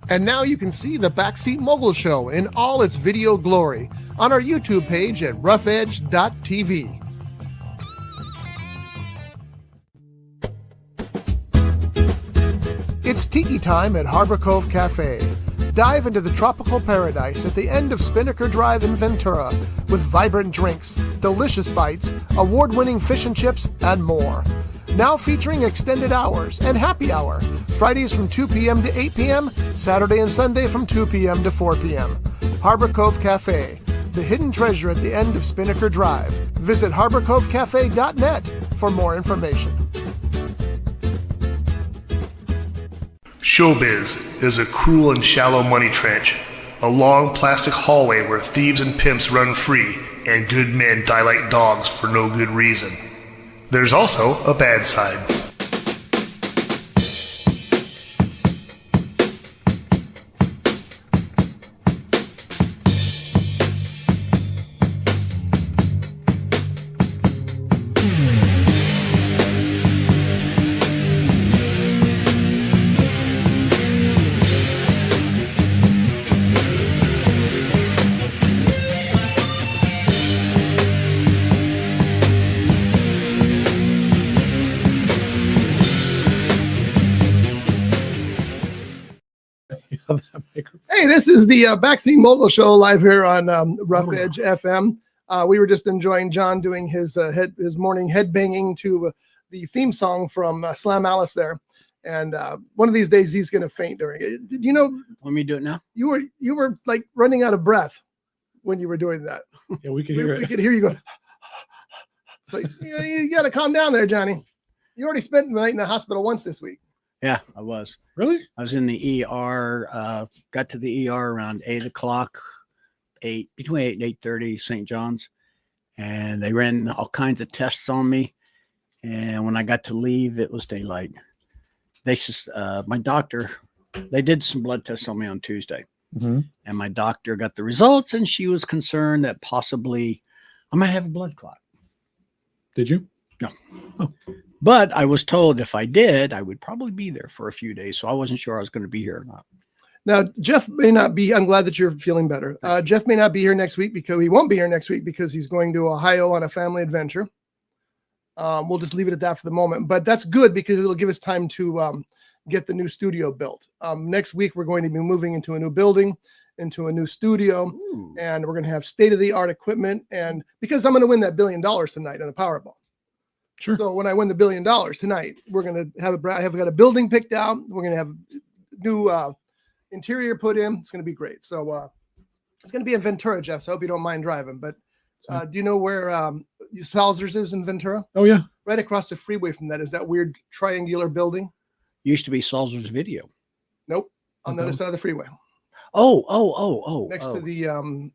And now you can see the Backseat Mogul Show in all its video glory on our YouTube page at roughedge.tv. It's tiki time at Harbor Cove Cafe. Dive into the tropical paradise at the end of Spinnaker Drive in Ventura with vibrant drinks, delicious bites, award-winning fish and chips, and more. Now featuring extended hours and happy hour. Fridays from 2 p.m. to 8 p.m., Saturday and Sunday from 2 p.m. to 4 p.m. Harbor Cove Cafe, the hidden treasure at the end of Spinnaker Drive. Visit harborcovecafe.net for more information. Showbiz is a cruel and shallow money trench, a long plastic hallway where thieves and pimps run free and good men die like dogs for no good reason. There's also a bad side. Hey, this is the Backseat Mogul Show live here on Rough Edge FM. We were just enjoying John doing his morning headbanging to the theme song from Slam Alice there. And one of these days he's going to faint during it. Did you know? Let me do it now. You were like running out of breath when you were doing that. Yeah, we could hear it. We could hear you go. So you got to calm down there, Johnny. You already spent the night in the hospital once this week. Yeah, I was. Really? I was in the ER, got to the ER around 8 o'clock, between 8 and 8:30, St. John's. And they ran all kinds of tests on me. And when I got to leave, it was daylight. My doctor, they did some blood tests on me on Tuesday. Mm-hmm. And my doctor got the results, and she was concerned that possibly I might have a blood clot. Did you? No. Oh. But I was told if I did, I would probably be there for a few days. So I wasn't sure I was going to be here or not. Now, Jeff may not be, I'm glad that you're feeling better. Jeff may not be here next week because he won't be here next week because he's going to Ohio on a family adventure. We'll just leave it at that for the moment, but that's good because it'll give us time to get the new studio built. Next week, we're going to be moving into a new building, into a new studio, and we're going to have state-of-the-art equipment. And because I'm going to win that $1 billion tonight on the Powerball. Sure. So when I win the $1 billion tonight, we're going to have got a building picked out. We're going to have new interior put in. It's going to be great. So it's going to be in Ventura, Jeff. So I hope you don't mind driving. But do you know where Salzer's is in Ventura? Oh, yeah. Right across the freeway from that is that weird triangular building. Used to be Salzer's Video. Nope. On the other side of the freeway. Oh. Next to the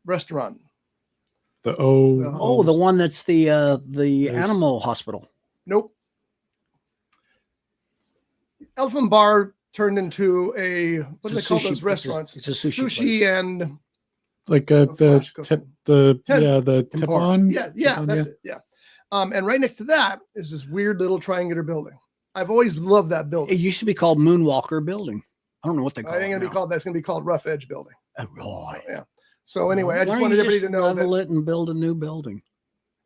restaurant. The one that's the animal hospital. Nope. Elephant Bar turned into what do they call those restaurants? It's a sushi place. And like the Tepon. Yeah, that's it. Yeah. And right next to that is this weird little triangular building. I've always loved that building. It used to be called Moonwalker Building. I don't know what they call it. That's going to be called Rough Edge Building. Oh, right. Yeah. So anyway, I just wanted everybody to know level it and build a new building.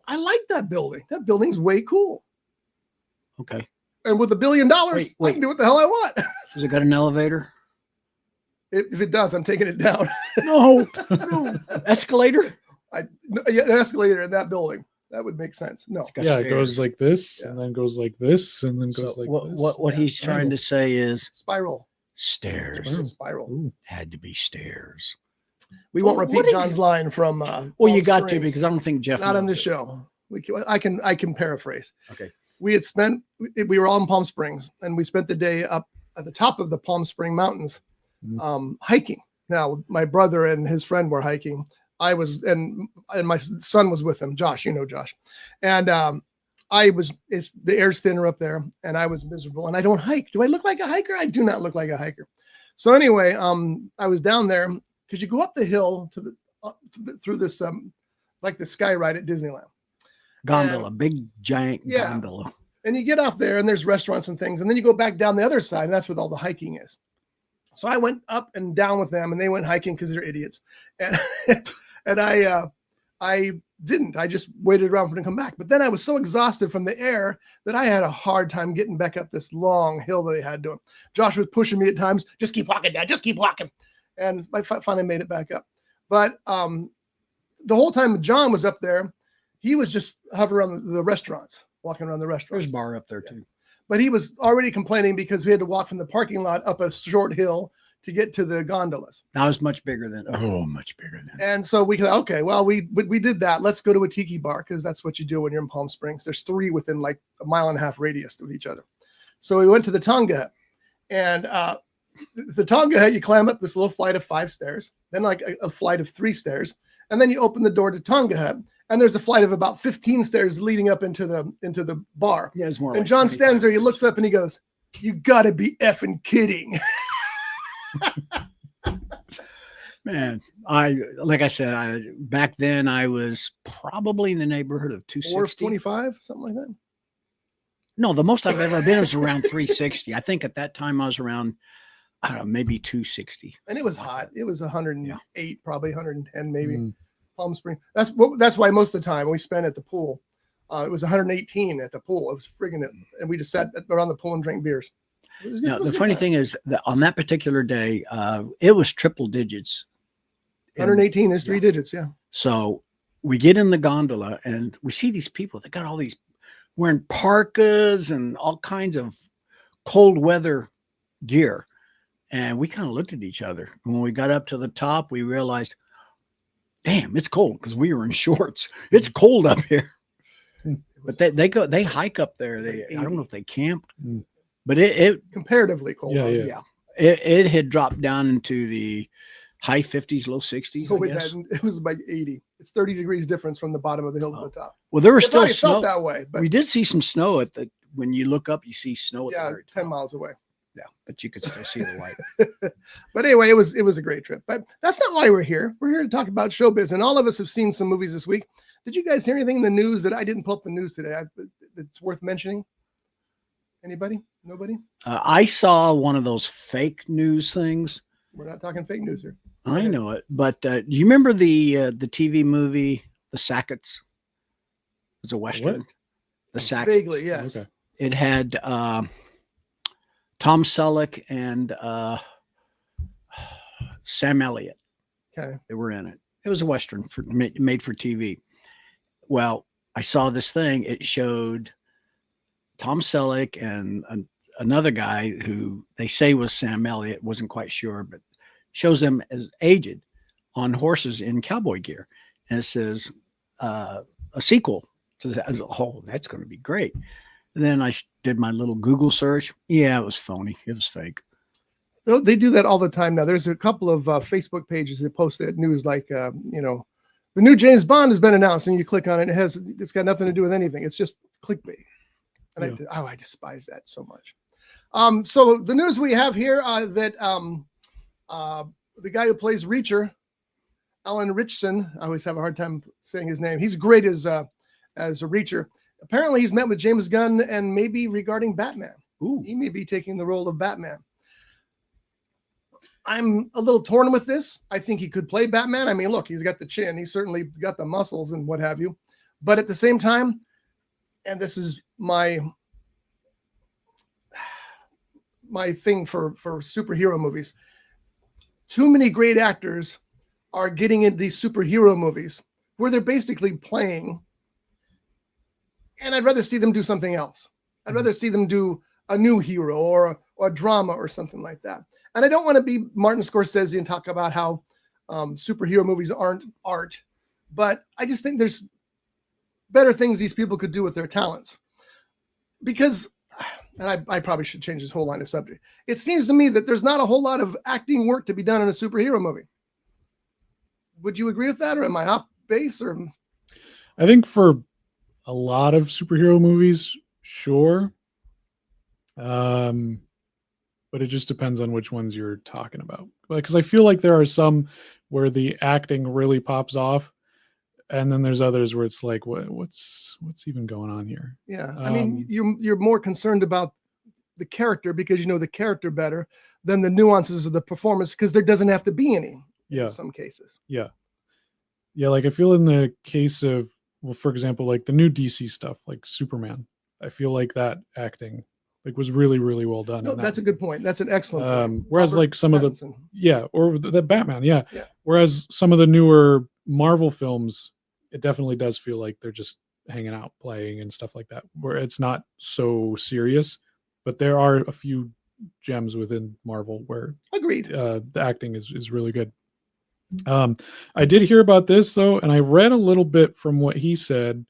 I like that building. That building's way cool. Okay. And with $1 billion, I can do what the hell I want. Has it got an elevator? If it does, I'm taking it down. No. Escalator? An escalator in that building. That would make sense. No. Yeah, it goes like this, and then goes like this, and then goes like this. What he's trying to say is spiral. Stairs. Spiral. Ooh. Had to be stairs. We won't repeat John's line from. Well, you got to because I don't think Jeff. Not on this show. I can paraphrase. Okay. We were all in Palm Springs, and we spent the day up at the top of the Palm Spring Mountains, hiking. Now, my brother and his friend were hiking. I was, and my son was with them. Josh, you know Josh, and the air's thinner up there, and I was miserable. And I don't hike. Do I look like a hiker? I do not look like a hiker. So anyway, I was down there. Because you go up the hill to through this like the sky ride at Disneyland. Gondola, big giant gondola. And you get off there and there's restaurants and things. And then you go back down the other side and that's where all the hiking is. So I went up and down with them and they went hiking because they're idiots. And, and I didn't. I just waited around for them to come back. But then I was so exhausted from the air that I had a hard time getting back up this long hill that they had to him. Josh was pushing me at times. Just keep walking, Dad. Just keep walking. And I finally made it back up. But the whole time John was up there, he was just hovering around the restaurants, walking around the restaurants. There's a bar up there too. But he was already complaining because we had to walk from the parking lot up a short hill to get to the gondolas. Now it's much bigger than, much bigger than. And so we thought, okay, well, we did that. Let's go to a tiki bar because that's what you do when you're in Palm Springs. There's 3 within like a 1.5 mile radius of each other. So we went to the Tonga Hut. And the Tonga Hut, you climb up this little flight of 5 stairs, then like a flight of 3 stairs, and then you open the door to Tonga Hut. And there's a flight of about 15 stairs leading up into the bar. Yeah, it's more. And like John stands there, he looks up and he goes, "You gotta be effing kidding." Man, like I said, back then I was probably in the neighborhood of 260. 425, something like that. No, the most I've ever been was around 360. I think at that time I was around, I don't know, maybe 260. And it was hot. It was 108, probably 110, maybe. Palm Springs. That's why most of the time we spent at the pool. It was 118 at the pool. It was friggin' it, and we just sat around the pool and drank beers. Now, the funny thing is that on that particular day, it was triple digits. 118 is 3 digits, yeah. So we get in the gondola and we see these people. They got all these wearing parkas and all kinds of cold weather gear. And we kind of looked at each other. When we got up to the top, we realized, damn, it's cold because we were in shorts. It's cold up here. But they hike up there. I don't know if they camp, but it comparatively cold. Yeah. It had dropped down into the high 50s, low 60s. Oh, it was like 80. It's 30 degrees difference from the bottom of the hill to the top. Well, there was still snow felt that way. But we did see some snow when you look up, you see snow. Yeah, 10 miles away. Yeah, but you could still see the light. But anyway, it was a great trip. But that's not why we're here. We're here to talk about showbiz, and all of us have seen some movies this week. Did you guys hear anything in the news that I didn't pull up the news today that's worth mentioning? Anybody? Nobody? I saw one of those fake news things. We're not talking fake news here. I know it, but do you remember the TV movie The Sackets? It was a Western. What? The Sackets. Vaguely, yes. Okay. It had Tom Selleck and Sam Elliott. Okay. They were in it. It was a Western made for TV. Well, I saw this thing. It showed Tom Selleck and another guy who they say was Sam Elliott. Wasn't quite sure, but shows them as aged on horses in cowboy gear. And it says a sequel to that. I was like, oh, that's going to be great. And then I did my little Google search. Yeah, it was phony. It was fake. They do that all the time now. There's a couple of Facebook pages that post that news, like, the new James Bond has been announced, and you click on it. It's got nothing to do with anything. It's just clickbait. And Yeah. I despise that so much. So the news we have here that the guy who plays Reacher, Alan Ritchson, I always have a hard time saying his name. He's great as a Reacher. Apparently, he's met with James Gunn and maybe regarding Batman. Ooh. He may be taking the role of Batman. I'm a little torn with this. I think he could play Batman. I mean, look, he's got the chin. He's certainly got the muscles and what have you. But at the same time, and this is my thing for superhero movies, too many great actors are getting into these superhero movies where they're basically playing, and I'd rather see them do something else. I'd rather see them do a new hero or a drama or something like that. And I don't want to be Martin Scorsese and talk about how superhero movies aren't art, but I just think there's better things these people could do with their talents. Because, and I probably should change this whole line of subject. It seems to me that there's not a whole lot of acting work to be done in a superhero movie. Would you agree with that, or am I off base? Or I think for a lot of superhero movies, sure. But it just depends on which ones you're talking about. Because I feel like there are some where the acting really pops off. And then there's others where it's like, what's even going on here? Yeah. I mean, you're more concerned about the character because you know the character better than the nuances of the performance because there doesn't have to be any in some cases. Yeah. Like I feel in the case of, well, for example, like the new DC stuff, like Superman, I feel like that acting like was really, really well done. No, that's a good point. That's an excellent point. Whereas like some Pattinson. of the, or the Batman. Yeah. Whereas some of the newer Marvel films, it definitely does feel like they're just hanging out, playing and stuff like that, where it's not so serious, but there are a few gems within Marvel where agreed. The acting is really good. I did hear about this though, and I read a little bit from what he said,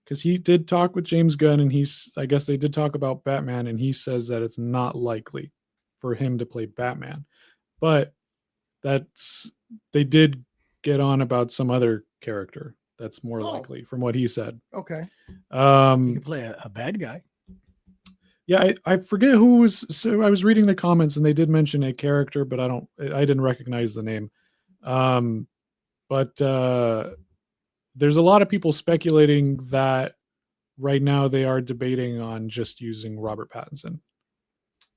because he did talk with James Gunn, and I guess they did talk about Batman, and he says that it's not likely for him to play Batman, but they did get on about some other character that's more likely from what he said. Okay. You can play a bad guy. Yeah, I forget who was. So I was reading the comments, and they did mention a character, but I didn't recognize the name. But there's a lot of people speculating that right now they are debating on just using Robert Pattinson.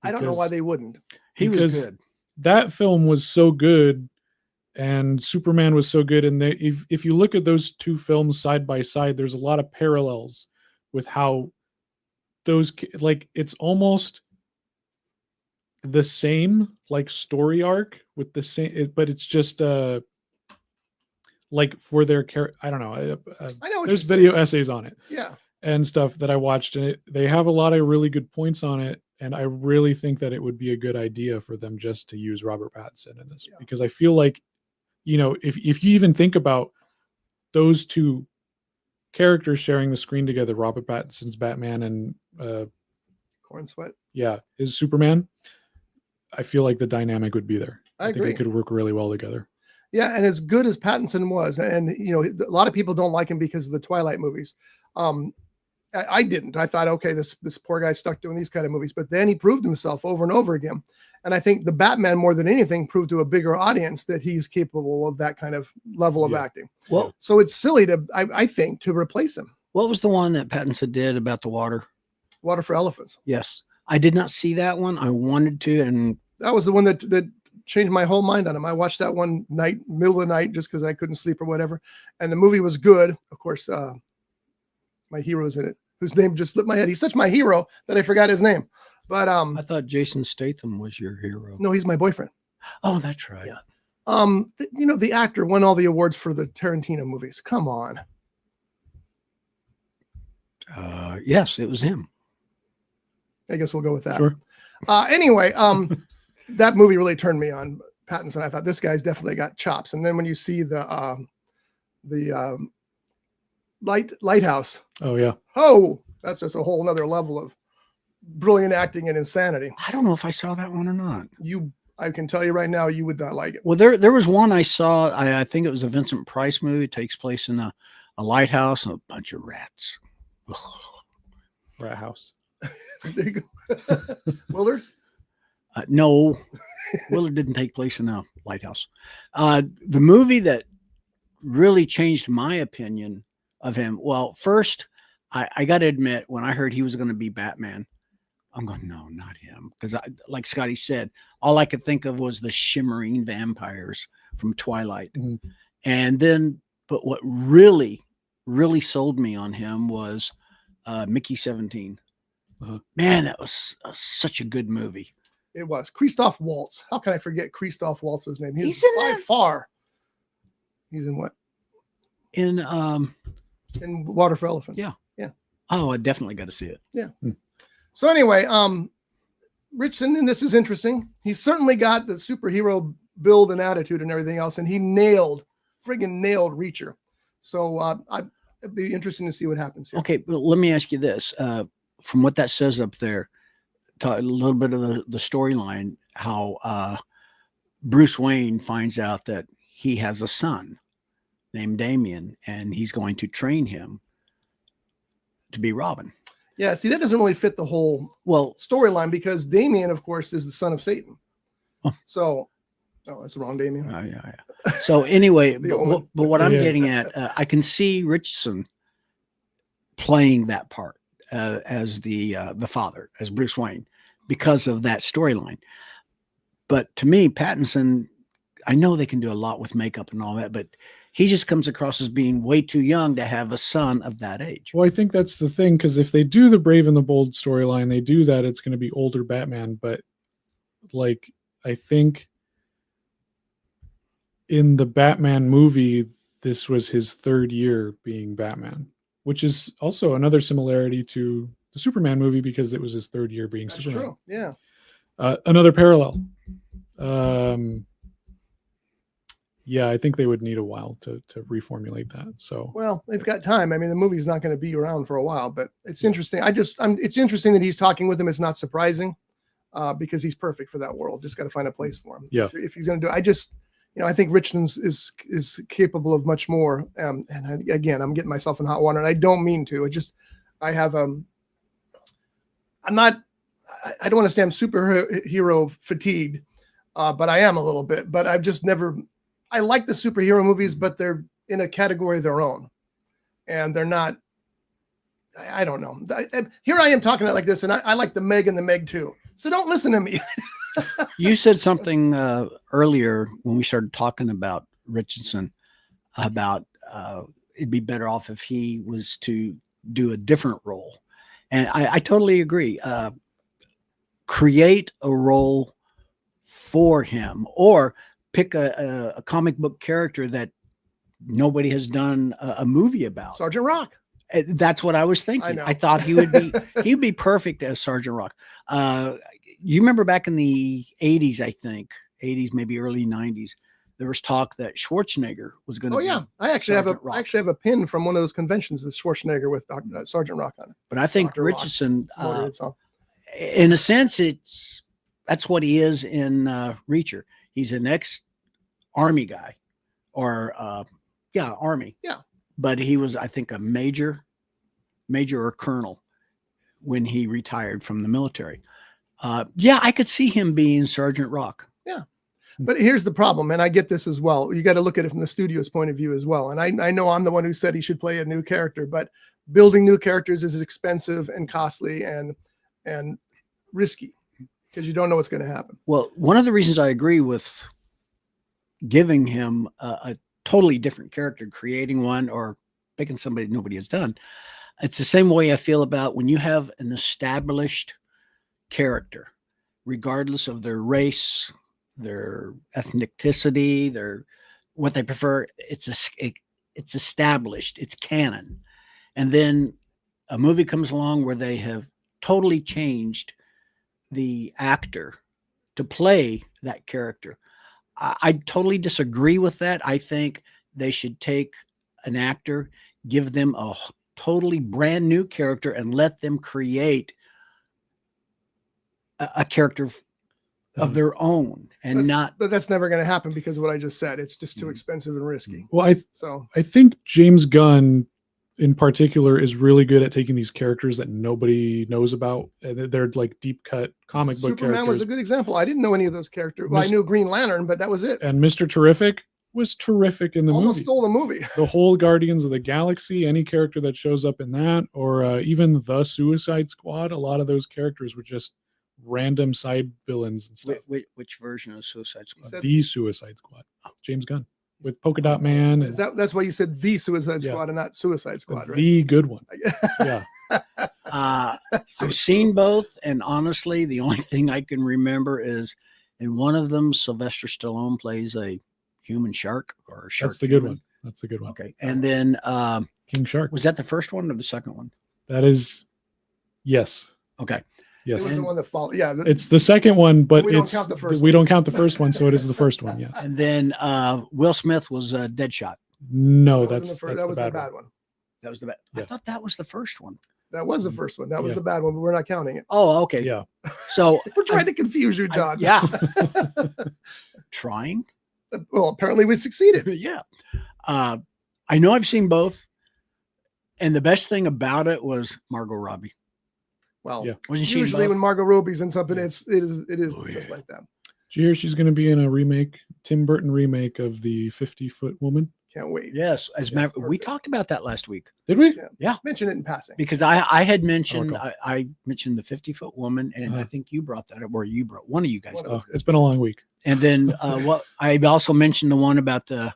I don't know why they wouldn't. He was good. That film was so good, and Superman was so good. And if you look at those two films side by side, there's a lot of parallels with how those, like, it's almost the same like story arc with the same, but it's just like for their character. I don't know. I know there's video essays on it, yeah, and stuff that I watched, and they have a lot of really good points on it. And I really think that it would be a good idea for them just to use Robert Pattinson in this, because I feel like, you know, if you even think about those two characters sharing the screen together, Robert Pattinson's Batman and Corn Sweat, his Superman, I feel like the dynamic would be there. I think agree. it could work really well together. Yeah, and as good as Pattinson was, and you know, a lot of people don't like him because of the Twilight movies. I didn't. I thought, okay, this poor guy's stuck doing these kind of movies, but then he proved himself over and over again. And I think the Batman, more than anything, proved to a bigger audience that he's capable of that kind of level of acting. Well, so it's silly to, I think, to replace him. What was the one that Pattinson did about the water? Water for Elephants. Yes, I did not see that one. I wanted to, and that was the one that changed my whole mind on him. I watched that one night, middle of the night, just because I couldn't sleep or whatever. And the movie was good. Of course, my hero's in it, whose name just slipped my head. He's such my hero that I forgot his name. But I thought Jason Statham was your hero. No, he's my boyfriend. Oh, that's right. Yeah. You know, the actor won all the awards for the Tarantino movies. Come on. Yes, it was him. I guess we'll go with that. Sure. Anyway, that movie really turned me on Pattinson. I thought this guy's definitely got chops. And then when you see the Lighthouse. Oh yeah. Oh, that's just a whole nother level of brilliant acting and insanity. I don't know if I saw that one or not. I can tell you right now, you would not like it. Well, there was one I saw. I think it was a Vincent Price movie. It takes place in a lighthouse and a bunch of rats. Rat House. There you go. Willard? No, Willard didn't take place in a lighthouse. The movie that really changed my opinion of him. Well, first, I got to admit, when I heard he was going to be Batman, I'm going, no, not him. Because like Scotty said, all I could think of was the shimmering vampires from Twilight. Mm-hmm. And then, but what really, really sold me on him was Mickey 17. Uh-huh. Man, that was such a good movie. It was. Christoph Waltz. How can I forget Christoph Waltz's name? He's in by that. Far. He's in what? In Water for Elephants. Yeah. Yeah. Oh, I definitely got to see it. Yeah. So anyway, Richardson, and this is interesting. He's certainly got the superhero build and attitude and everything else, and he friggin' nailed Reacher. So it'd be interesting to see what happens here. Okay, well, let me ask you this. From what that says up there, a little bit of the storyline, how Bruce Wayne finds out that he has a son named Damian, and he's going to train him to be Robin. Yeah, see, that doesn't really fit the whole storyline because Damian, of course, is the son of Satan. Oh. So, Oh, that's the wrong Damien. Yeah. So anyway, The but Omen. what I'm Yeah. getting at, I can see Richardson playing that part as the father, as Bruce Wayne, because of that storyline. But to me, Pattinson, I know they can do a lot with makeup and all that, but he just comes across as being way too young to have a son of that age. Well, I think that's the thing, because if they do the Brave and the Bold storyline, they do that, it's going to be older Batman. But like, I think in the Batman movie, this was his third year being Batman, which is also another similarity to the Superman movie because it was his third year being That's Superman. true. Yeah. Another parallel. Yeah, I think they would need a while to reformulate that. So, Well, they've got time. I mean, the movie's not going to be around for a while, but it's interesting. It's interesting that he's talking with him. It's not surprising because he's perfect for that world. Just got to find a place for him. Yeah. If he's going to do, I think Richardson is capable of much more. Again, I'm getting myself in hot water, and I don't mean to. I don't want to say I'm superhero fatigued, but I am a little bit. But I've just never. I like the superhero movies, but they're in a category of their own, and they're not. I don't know. Here I am talking like this, and I like the Meg and the Meg 2. So don't listen to me. You said something earlier when we started talking about Richardson about it'd be better off if he was to do a different role. And I totally agree. Create a role for him, or pick a comic book character that nobody has done a movie about. Sergeant Rock. That's what I was thinking. know. I thought he'd be perfect as Sergeant Rock. You remember back in the 80s, I think 80s, maybe early 90s, there was talk that Schwarzenegger was going to. Oh yeah, I actually Sergeant have a pin from one of those conventions of Schwarzenegger with Sergeant Rock on it. But I think Dr. Rock. Richardson, It's in a sense, that's what he is in Reacher. He's an ex-army guy, or army. Yeah. But he was, I think, a major or colonel when he retired from the military. I could see him being Sergeant Rock. Yeah. But here's the problem, and I get this as well. You got to look at it from the studio's point of view as well. And I know I'm the one who said he should play a new character, but building new characters is expensive and costly and risky because you don't know what's going to happen. Well, one of the reasons I agree with giving him a totally different character, creating one or picking somebody nobody has done, it's the same way I feel about when you have an established character, regardless of their race, their ethnicity, their what they prefer. It's established, it's canon. And then a movie comes along where they have totally changed the actor to play that character. I totally disagree with that. I think they should take an actor, give them a totally brand new character, and let them create a character of their own, But that's never going to happen because of what I just said. It's just too expensive and risky. Well, I think James Gunn in particular is really good at taking these characters that nobody knows about. They're like deep cut comic book characters. Superman was a good example. I didn't know any of those characters. Well, I knew Green Lantern, but that was it. And Mr. Terrific was terrific in the Almost movie. stole the movie. The whole Guardians of the Galaxy, any character that shows up in that, or even the Suicide Squad, a lot of those characters were just random side villains and stuff. Which version of Suicide Squad? The Suicide Squad. James Gunn with Polka Dot Man. And, That's why you said the Suicide Squad and not Suicide Squad, right? The good one. Yeah. I've seen both, and honestly, the only thing I can remember is in one of them, Sylvester Stallone plays a human shark or a shark. That's the good one. That's the good one. Okay, and then King Shark. was that the first one or the second one? That is, yes. Okay. It Yes. was the one that followed. Yeah. It's the second one, but we don't count the first we one. don't count the first one, so it is the first one. Yes. And then Will Smith was Deadshot. No, That that's was the the bad one. one. That was the bad. Yeah. I thought that was the first one. That was the first one. That was Yeah. the bad one, but we're not counting it. Oh, okay. Yeah. So We're trying to confuse you, John. yeah. Trying. Well, apparently we succeeded. Yeah. I know I've seen both. And the best thing about it was Margot Robbie. Well, Yeah. Wasn't she usually in when both? Margot Robbie's in something, it is Oh, just yeah. like that. Did you hear she's going to be in a remake, Tim Burton remake of the 50-Foot Woman? Can't wait. Yes, as a matter, we perfect. talked about that last week. Did we? Yeah. Mention it in passing. Because I had mentioned recall. I mentioned the 50-foot woman, and I think you brought that up, or you brought one of you guys. Oh, it's been a long week. And then what I also mentioned the one about the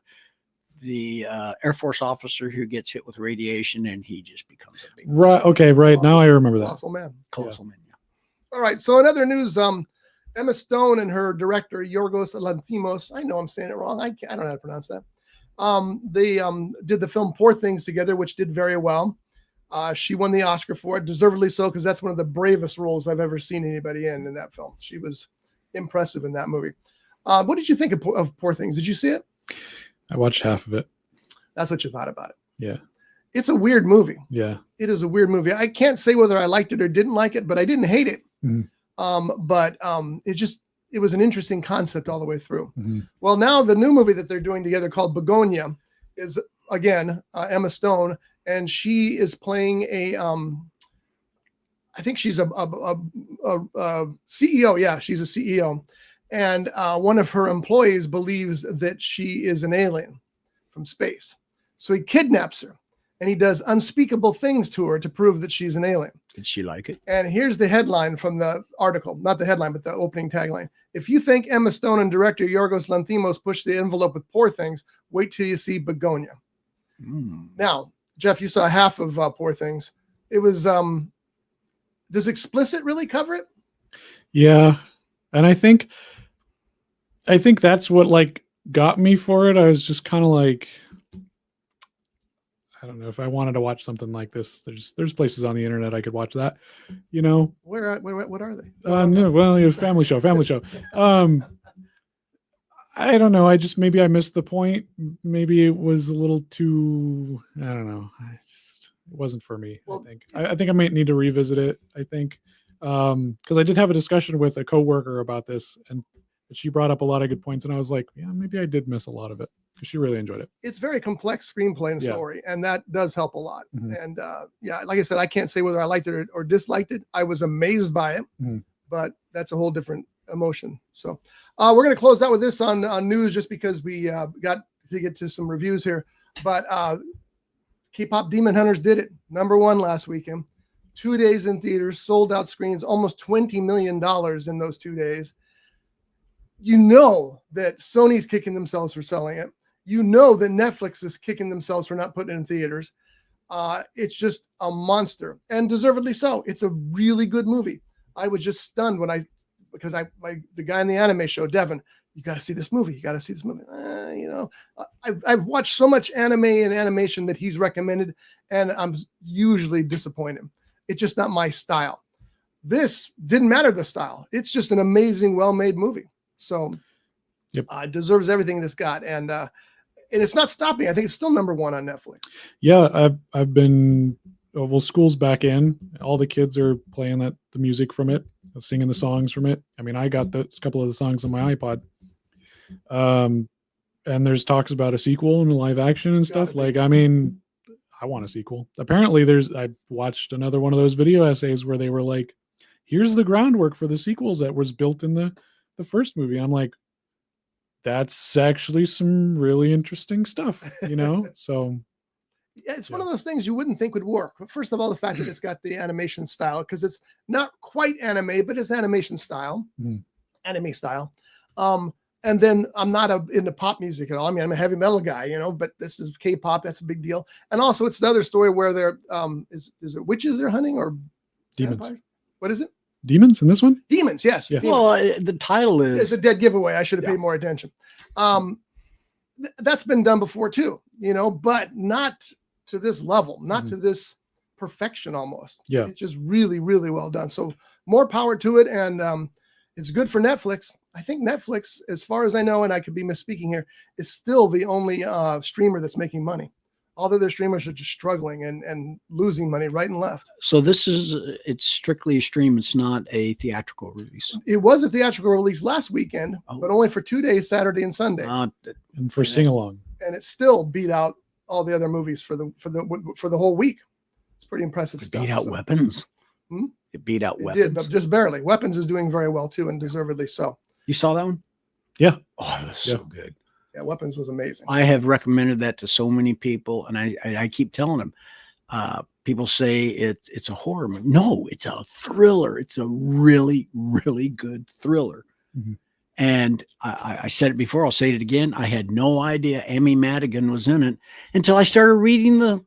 Air Force officer who gets hit with radiation and he just becomes a big Right. Okay. Right. Now I remember that. Colossal man. colossal man. Yeah. All right. So in other news, Emma Stone and her director Yorgos Lanthimos. I know I'm saying it wrong. I don't know how to pronounce that. They did the film Poor Things together, which did very well. She won the Oscar for it, deservedly so, because that's one of the bravest roles I've ever seen anybody in that film. She was impressive in that movie. What did you think of Poor Things? Did you see it? I watched half of it. That's what you thought about it. Yeah. It's a weird movie. Yeah. It is a weird movie. I can't say whether I liked it or didn't like it, but I didn't hate it. Mhm. It was an interesting concept all the way through. Mm-hmm. Well, now the new movie that they're doing together called Begonia is again Emma Stone, and she is playing a I think she's a CEO. Yeah, she's a CEO, and one of her employees believes that she is an alien from space, so he kidnaps her, and he does unspeakable things to her to prove that she's an alien. Did she like it? And here's the headline from the article, not the headline, but the opening tagline. If you think Emma Stone and director Yorgos Lanthimos pushed the envelope with Poor Things, wait till you see Begonia. Now, Jeff, you saw half of Poor Things. It was, does explicit really cover it? Yeah. And I think that's what like got me for it. I was just kind of like, I don't know if I wanted to watch something like this. There's places on the internet I could watch that, you know. What are they? No, well, you know, family show. I don't know. Maybe I missed the point. Maybe it was a little too, I don't know. It wasn't for me. Well, I think I might need to revisit it. I think, because I did have a discussion with a coworker about this, and she brought up a lot of good points, and I was like, yeah, maybe I did miss a lot of it, because she really enjoyed it. It's very complex screenplay and story, and that does help a lot. Mhm. And like I said, I can't say whether I liked it or disliked it. I was amazed by it, but that's a whole different emotion. So we're going to close out with this on news, just because we got to get to some reviews here. But K-pop Demon Hunters did it. #1 last weekend. 2 days in theaters, sold out screens, almost $20 million in those 2 days. You know that Sony's kicking themselves for selling it. You know that Netflix is kicking themselves for not putting it in theaters. It's just a monster, and deservedly so. It's a really good movie. I was just stunned because the guy in the anime show, Devin, you got to see this movie. You got to see this movie. I've watched so much anime and animation that he's recommended, and I'm usually disappointed. It's just not my style. This didn't matter the style. It's just an amazing, well-made movie. So it deserves everything it's got. And it's not stopping. I think it's still #1 on Netflix. Yeah, I've been, school's back in. All the kids are playing the music from it, singing the songs from it. I mean, I got a couple of the songs on my iPod. And there's talks about a sequel and a live action and stuff. Like, I mean, I want a sequel. Apparently I watched another one of those video essays where they were like, here's the groundwork for the sequels that was built in the first movie. I'm like, that's actually some really interesting stuff, you know? So yeah, it's one of those things you wouldn't think would work. But first of all, the fact that it's got the animation style, because it's not quite anime, but it's animation style, anime style. And then I'm not into pop music at all. I mean, I'm a heavy metal guy, you know, but this is K-pop. That's a big deal. And also it's the other story where they're, is it witches they're hunting or demons? Vampires? What is it? Demons in this one? Demons, yes. Yeah. Demons. Well, the title is... It's a dead giveaway. I should have paid more attention. That's been done before too, you know, but not to this level, not to this perfection almost. Yeah. It's just really, really well done. So more power to it. And it's good for Netflix. I think Netflix, as far as I know, and I could be misspeaking here, is still the only streamer that's making money. All the other streamers are just struggling and losing money right and left. So it's strictly a stream. It's not a theatrical release. It was a theatrical release last weekend, but only for 2 days, Saturday and Sunday. And for sing-along. And it still beat out all the other movies for the whole week. It's pretty impressive stuff. Beat out Weapons. It beat out Weapons. It did, but just barely. Weapons is doing very well too, and deservedly so. You saw that one? Yeah. Oh, that's Yeah. so good. Yeah, Weapons was amazing. I have recommended that to so many people, and I keep telling them. People say it's a horror movie. No, it's a thriller. It's a really, really good thriller. Mhm. And I said it before. I'll say it again. I had no idea Amy Madigan was in it until I started reading the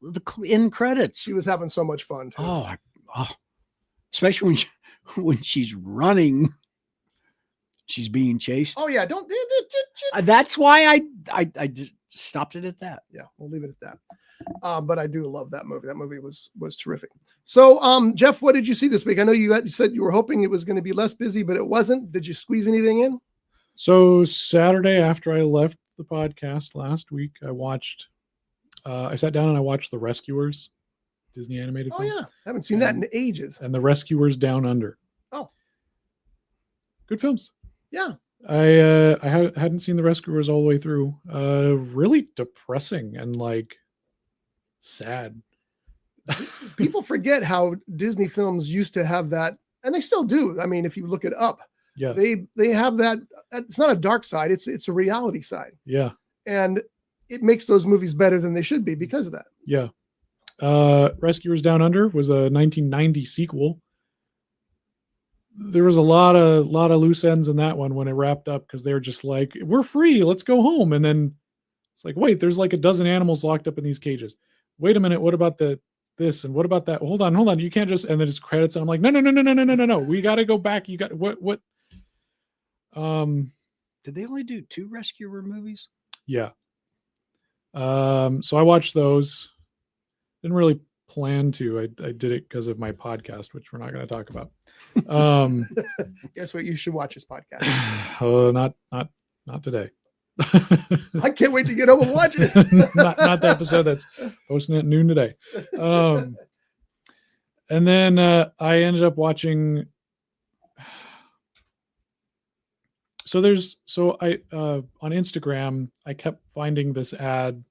end credits. She was having so much fun too. Oh, especially when she's running, she's being chased. Oh yeah, don't. That's why I just stopped it at that. Yeah, we'll leave it at that. But I do love that movie. That movie was terrific. So, Jeff, what did you see this week? I know you said you were hoping it was going to be less busy, but it wasn't. Did you squeeze anything in? So Saturday after I left the podcast last week, I watched. I sat down and I watched The Rescuers, Disney animated Oh film, yeah, haven't seen that in ages. and The Rescuers Down Under. Oh, Good films. yeah. I hadn't seen The Rescuers all the way through. Really depressing and like sad. People forget how Disney films used to have that, and they still do. I mean, if you look it up, Yeah, they have that. It's not a dark side; it's a reality side, yeah, and it makes those movies better than they should be because of that. yeah. Rescuers Down Under was a 1990 sequel. There was a lot of loose ends in that one when it wrapped up because they were just like, "We're free, let's go home," and then it's like, "Wait, there's like a dozen animals locked up in these cages. Wait a minute, what about this and what about that? Hold on, you can't just..." And then it's credits, and I'm like, no, we got to go back. You got what? Did they only do 2 Rescuer movies? Yeah. So I watched those. Didn't really plan to. I did it because of my podcast, which we're not going to talk about. Guess what? You should watch this podcast. Oh, not today. I can't wait to get home and watch it. not the episode that's posting at noon today. And then I ended up watching. So I on Instagram I kept finding this ad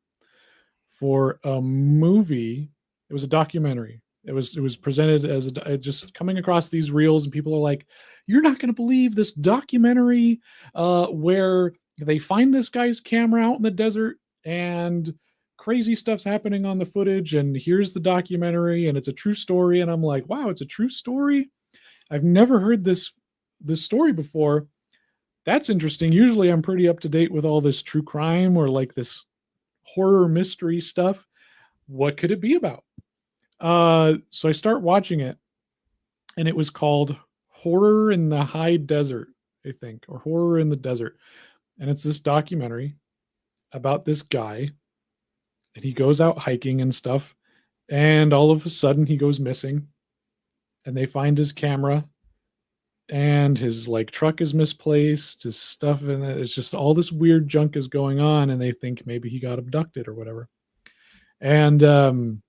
for a movie. It was a documentary. It was presented as just coming across these reels, and people are like, "You're not going to believe this documentary where they find this guy's camera out in the desert and crazy stuff's happening on the footage, and here's the documentary, and it's a true story." And I'm like, "Wow, it's a true story? I've never heard this story before. That's interesting. Usually I'm pretty up to date with all this true crime or like this horror mystery stuff. What could it be about?" So I start watching it, and it was called Horror in the High Desert, I think, or Horror in the Desert. And it's this documentary about this guy, and he goes out hiking and stuff, and all of a sudden he goes missing, and they find his camera, and his like truck is misplaced, his stuff, and it's just all this weird junk is going on, and they think maybe he got abducted or whatever. And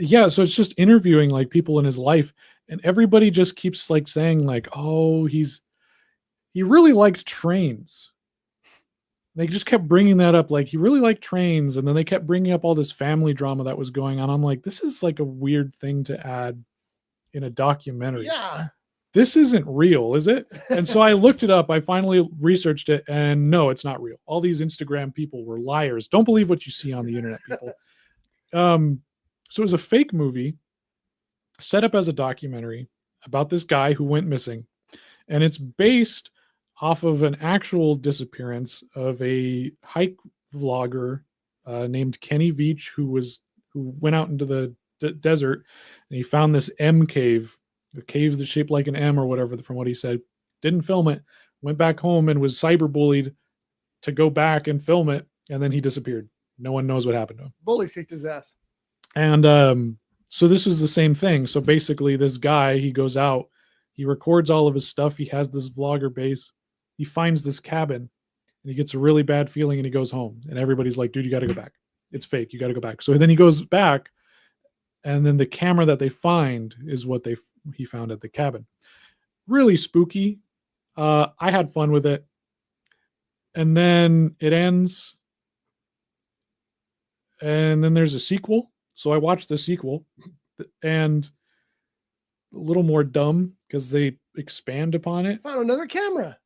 yeah, so it's just interviewing like people in his life, and everybody just keeps like saying like, "Oh, he really liked trains." They just kept bringing that up, like he really liked trains, and then they kept bringing up all this family drama that was going on. I'm like, this is like a weird thing to add in a documentary. Yeah. This isn't real, is it? And so I looked it up. I finally researched it, and no, it's not real. All these Instagram people were liars. Don't believe what you see on the internet, people. So it was a fake movie set up as a documentary about this guy who went missing. And it's based off of an actual disappearance of a hike vlogger named Kenny Veach, who went out into the desert, and he found this M cave, a cave that's shaped like an M or whatever, from what he said. Didn't film it, went back home and was cyberbullied to go back and film it, and then he disappeared. No one knows what happened to him. Bullies kicked his ass. And so this was the same thing. So basically this guy, he goes out, he records all of his stuff. He has this vlogger base. He finds this cabin, and he gets a really bad feeling, and he goes home. And everybody's like, "Dude, you got to go back. It's fake. You got to go back." So then he goes back, and then the camera that they find is what he found at the cabin. Really spooky. I had fun with it. And then it ends, and then there's a sequel. So I watched the sequel, and a little more dumb because they expand upon it. Found another camera.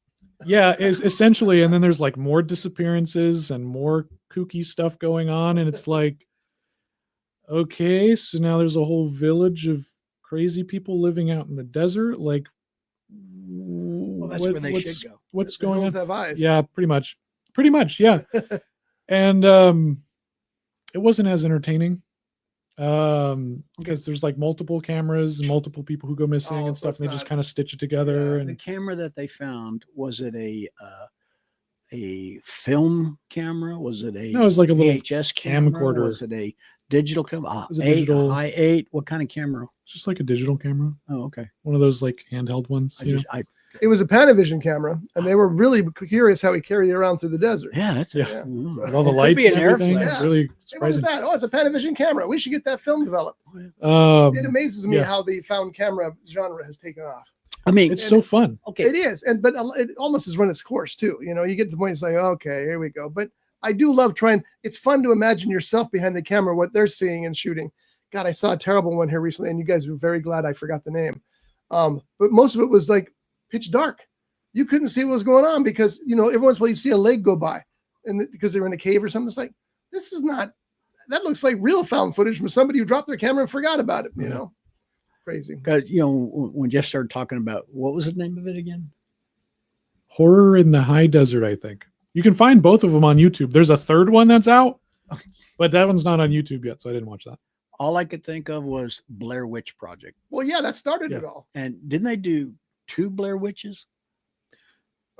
Yeah, is essentially, and then there's like more disappearances and more kooky stuff going on, and it's like, okay, so now there's a whole village of crazy people living out in the desert. Like, Well, that's where they should go. What's The going hills on? have eyes. Yeah, pretty much, yeah. And it wasn't as entertaining because there's like multiple cameras and multiple people who go missing Oh, and so stuff, it's and they just not- kind of stitch it together. The And camera that they found, was it a film camera? Was it a no, it was like a little VHS camera? camcorder. Was it a digital camera? was a Eight, digital- a high 8. What kind of camera? It's just like a digital camera, Oh, okay. one of those like handheld ones. I you know? just, I It was a Panavision camera, and they were really curious how he carried it around through the desert. yeah, that's Yeah. Yeah. Mm. With all the Could lights be and an everything. airflow. It's really Hey, what is surprising. that? Oh, it's a Panavision camera. We should get that film developed. It Um, amazes me yeah. how the found camera genre has taken off. I mean, it's so fun. okay. It is, but it almost has run its course too. You know, you get to the point it's like, okay, here we go. But I do love trying. It's fun to imagine yourself behind the camera, what they're seeing and shooting. God, I saw a terrible one here recently, and you guys were very glad I forgot the name. But most of it was like pitch dark. You couldn't see what was going on because, you know, every once in a while you see a leg go by, and because they're in a cave or something. It's like, this is not. That looks like real found footage from somebody who dropped their camera and forgot about it. You know, crazy. Because, you know, when Jeff started talking about, what was the name of it again? Horror in the High Desert, I think. You can find both of them on YouTube. There's a third one that's out, but that one's not on YouTube yet, so I didn't watch that. All I could think of was Blair Witch Project. Well, yeah, that started Yeah. it all. And didn't they do 2 Blair Witches?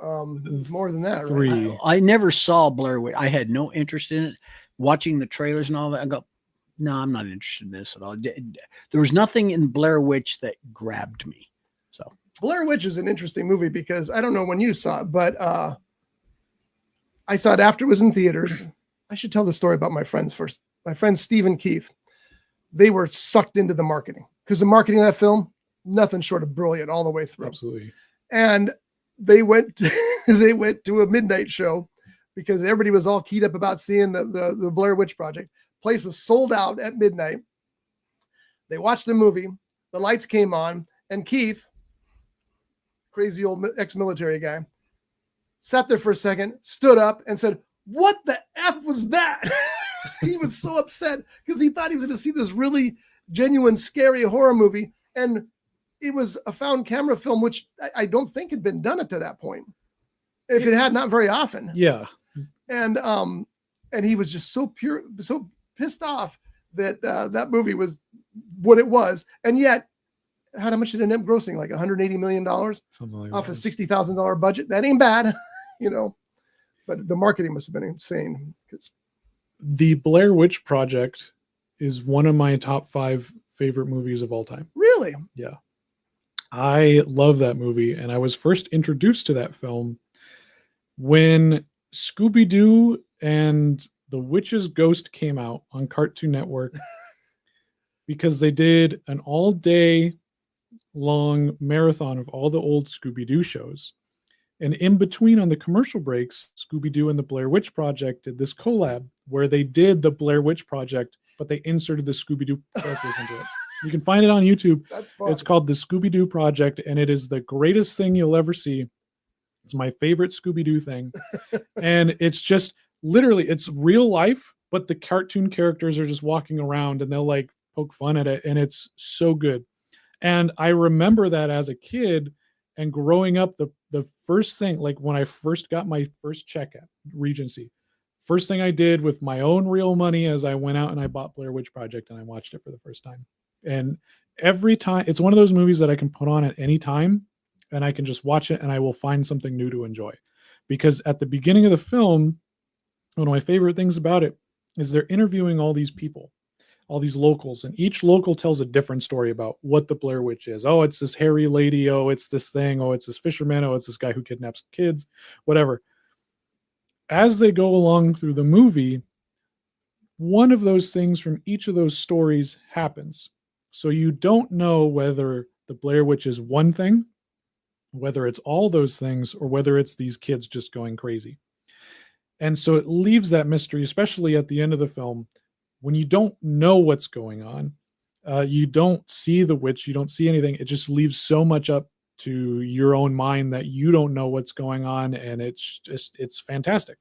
More than that, right? 3. I never saw Blair Witch. I had no interest in it. Watching the trailers and all that, I go, no, I'm not interested in this at all. There was nothing in Blair Witch that grabbed me. So Blair Witch is an interesting movie because I don't know when you saw it, but I saw it after it was in theaters. I should tell the story about my friends first. My friends Steve and Keith, they were sucked into the marketing because the marketing of that film, nothing short of brilliant all the way through. Absolutely. And they went they went to a midnight show because everybody was all keyed up about seeing the Blair Witch Project. Place was sold out at midnight. They watched the movie. The lights came on, and Keith, crazy old ex-military guy, sat there for a second, stood up, and said, "What the F was that?" He was so upset because he thought he was going to see this really genuine, scary horror movie, and it was a found camera film, which I don't think had been done up to that point. If it had, not very often. Yeah. And he was just so pissed off that that movie was what it was, and yet how much did it end up grossing? Like $180 million Something like off a that. $60,000 budget. That ain't bad, you know. But the marketing must have been insane. The Blair Witch Project is one of my top 5 favorite movies of all time. Really, Yeah. I love that movie. And I was first introduced to that film when Scooby-Doo and the Witch's Ghost came out on Cartoon Network because they did an all-day long marathon of all the old Scooby-Doo shows. And in between, on the commercial breaks, Scooby-Doo and the Blair Witch Project did this collab where they did the Blair Witch Project, but they inserted the Scooby-Doo characters into it. You can find it on YouTube. that's fun. It's called the Scooby-Doo Project, and it is the greatest thing you'll ever see. It's my favorite Scooby-Doo thing. And it's just literally, it's real life, but the cartoon characters are just walking around and they'll like poke fun at it. And it's so good. And I remember that as a kid and growing up, the first thing, like when I first got my first check at Regency, first thing I did with my own real money as I went out and I bought Blair Witch Project and I watched it for the first time. And every time, it's one of those movies that I can put on at any time and I can just watch it and I will find something new to enjoy. Because at the beginning of the film, one of my favorite things about it is they're interviewing all these people, all these locals, and each local tells a different story about what the Blair Witch is. Oh, it's this hairy lady. Oh, it's this thing. Oh, it's this fisherman. Oh, it's this guy who kidnaps kids, whatever. As they go along through the movie, one of those things from each of those stories happens. So you don't know whether the Blair Witch is one thing, whether it's all those things, or whether it's these kids just going crazy. And so it leaves that mystery, especially at the end of the film, when you don't know what's going on. You don't see the witch, you don't see anything. It just leaves so much up to your own mind that you don't know what's going on, and it's fantastic.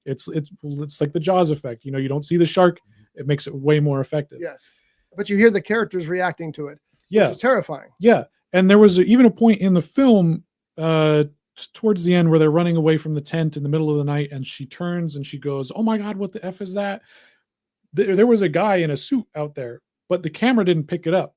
It's like the Jaws effect. You don't see the shark, it makes it way more effective. Yes, but you hear the characters reacting to it. Yeah, which is terrifying. Yeah, and there was even a point in the film towards the end where they're running away from the tent in the middle of the night, and she turns and she goes, "Oh my God, what the F is that?" There was a guy in a suit out there, but the camera didn't pick it up.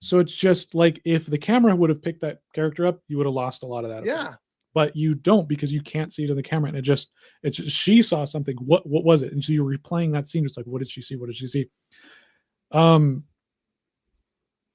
So it's just like, if the camera would have picked that character up, you would have lost a lot of that effect. Yeah. But you don't, because you can't see it in the camera. And it's just she saw something. What was it? And so you're replaying that scene. It's like, what did she see? What did she see?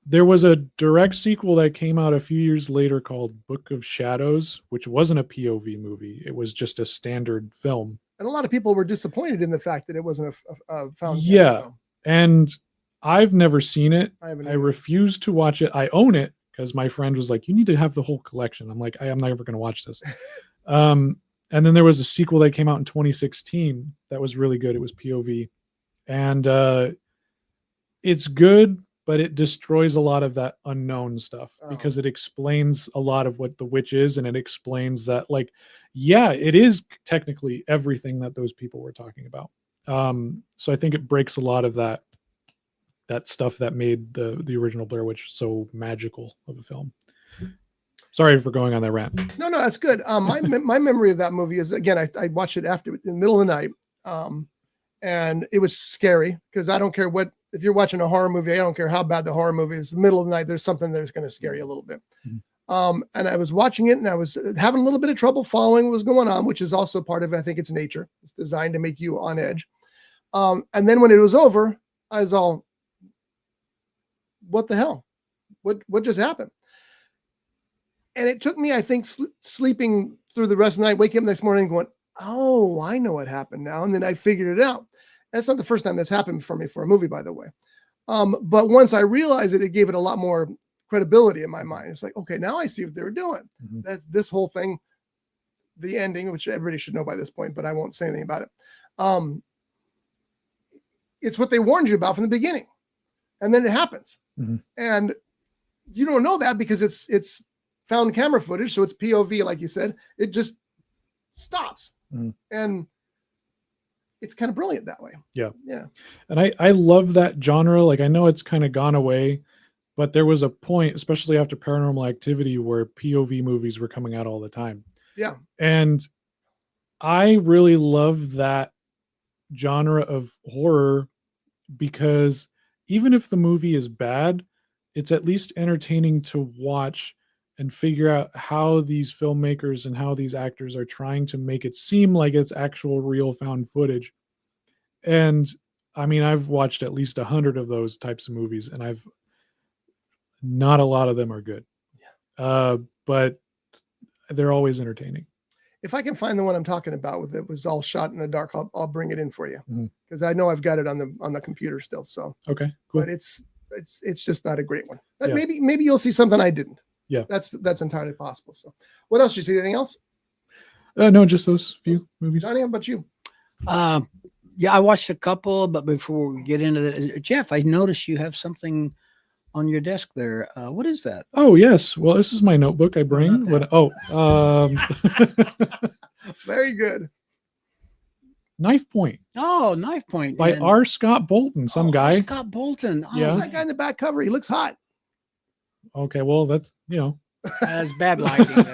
There was a direct sequel that came out a few years later called Book of Shadows, which wasn't a POV movie. It was just a standard film. And a lot of people were disappointed in the fact that it wasn't a found. Yeah. Film. And I've never seen it. I refuse to watch it. I own it because my friend was like, "You need to have the whole collection." I'm like, I'm never going to watch this. And then there was a sequel that came out in 2016 that was really good. It was POV. And it's good, but it destroys a lot of that unknown stuff because it explains a lot of what the witch is. And it explains that, like, yeah, it is technically everything that those people were talking about. So I think it breaks a lot of that stuff that made the original Blair Witch so magical of a film. Sorry for going on that rant. No, that's good. My memory of that movie is, again, I watched it in the middle of the night, and it was scary because I don't care if you're watching a horror movie, I don't care how bad the horror movie is. The middle of the night, there's something that's going to scare you a little bit. Mm-hmm. And I was watching it, and I was having a little bit of trouble following what was going on, which is also part of, I think, its nature. It's designed to make you on edge. And then when it was over, I was all, what the hell? What just happened? And it took me, I think, sleeping through the rest of the night, waking up the next morning going, oh, I know what happened now. And then I figured it out. That's not the first time that's happened for me for a movie, by the way. But once I realized it gave it a lot more credibility in my mind. It's like, okay, now I see what they were doing. Mm-hmm. That's this whole thing, the ending, which everybody should know by this point, but I won't say anything about it. It's what they warned you about from the beginning. And then it happens. Mm-hmm. And you don't know that because it's found camera footage. So it's POV, like you said, it just stops. Mm-hmm. And it's kind of brilliant that way. Yeah. And I love that genre. Like, I know it's kind of gone away, but there was a point, especially after Paranormal Activity, where POV movies were coming out all the time. Yeah. And I really love that genre of horror because even if the movie is bad, it's at least entertaining to watch and figure out how these filmmakers and how these actors are trying to make it seem like it's actual real found footage. And I mean, I've watched at least 100 of those types of movies, and not a lot of them are good. Yeah. But they're always entertaining. If I can find the one I'm talking about with it was all shot in the dark, I'll bring it in for you because I know I've got it on the computer still. So okay, cool. But it's just not a great one. But maybe you'll see something I didn't. Yeah, that's entirely possible. So, what else? Did you see anything else? No, just those few movies. Johnny, how about you? Yeah, I watched a couple, but before we get into that, Jeff, I noticed you have something on your desk there. What is that? Oh, yes. Well, this is my notebook I bring. Very good. Knife Point. Oh, Knife Point. By R. Scott Bolton, some guy. R. Scott Bolton. Oh, yeah. That guy in the back cover. He looks hot. Okay, well, that's, That's bad lighting.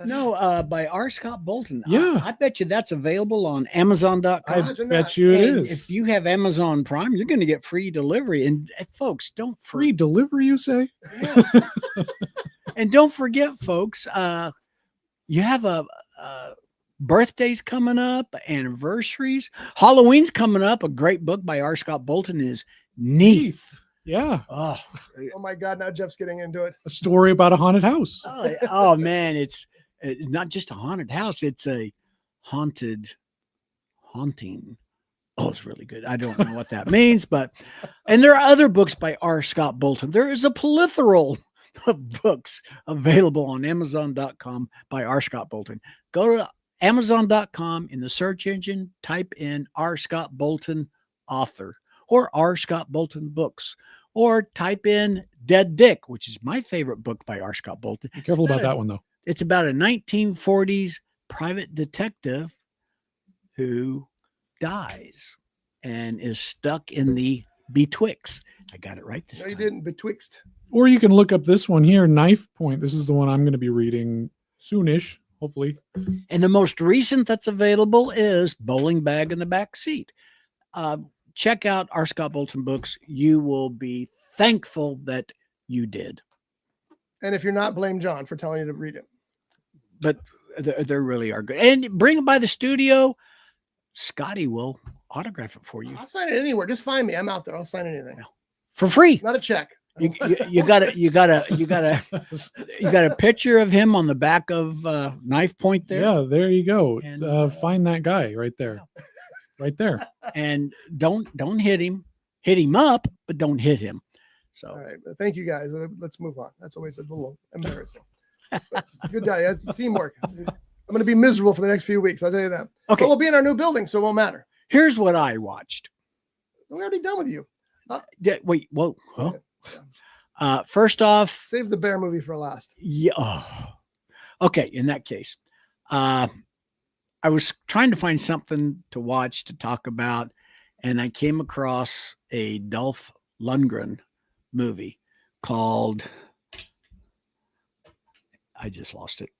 No, by R. Scott Bolton. Yeah. I bet you that's available on Amazon.com. I bet you it is. If you have Amazon Prime, you're going to get free delivery. And folks, don't free delivery, you say? Yeah. And don't forget, folks, you have a birthdays coming up, anniversaries, Halloween's coming up. A great book by R. Scott Bolton is Neath. Yeah. Oh my God! Now Jeff's getting into it. A story about a haunted house. Oh man, it's not just a haunted house; it's a haunting. Oh, it's really good. I don't know what that means, and there are other books by R. Scott Bolton. There is a plethora of books available on Amazon.com by R. Scott Bolton. Go to Amazon.com in the search engine, type in R. Scott Bolton author or R. Scott Bolton books, or type in Dead Dick, which is my favorite book by R. Scott Bolton. Be careful about that one, though. It's about a 1940s private detective who dies and is stuck in the betwixt. I got it right this No, time. you didn't. Betwixt. Or you can look up this one here, Knife Point. This is the one I'm going to be reading soonish, hopefully. And the most recent that's available is Bowling Bag in the Back Seat. Check out R. Scott Bolton books. You will be thankful that you did. And if you're not, blame John for telling you to read it. But they really are good. And bring it by the studio. Scotty will autograph it for you I'll sign it anywhere. Just find me. I'm out there. I'll sign anything. for free. Not a check. You got a picture of him on the back of Knife Point there. Yeah, there you go. And, find that guy right there. Right there. And don't hit him. Hit him up, but don't hit him. So All right. Thank you, guys. Let's move on. That's always a little embarrassing. But good job. Teamwork. I'm going to be miserable for the next few weeks. I'll tell you that. Okay. But we'll be in our new building, so it won't matter. Here's what I watched. We're already done with you. Wait, whoa. Huh? Yeah. First off, Save the bear movie for last. yeah. Oh. Okay, in that case, I was trying to find something to watch to talk about, and I came across a Dolph Lundgren movie called, I just lost it,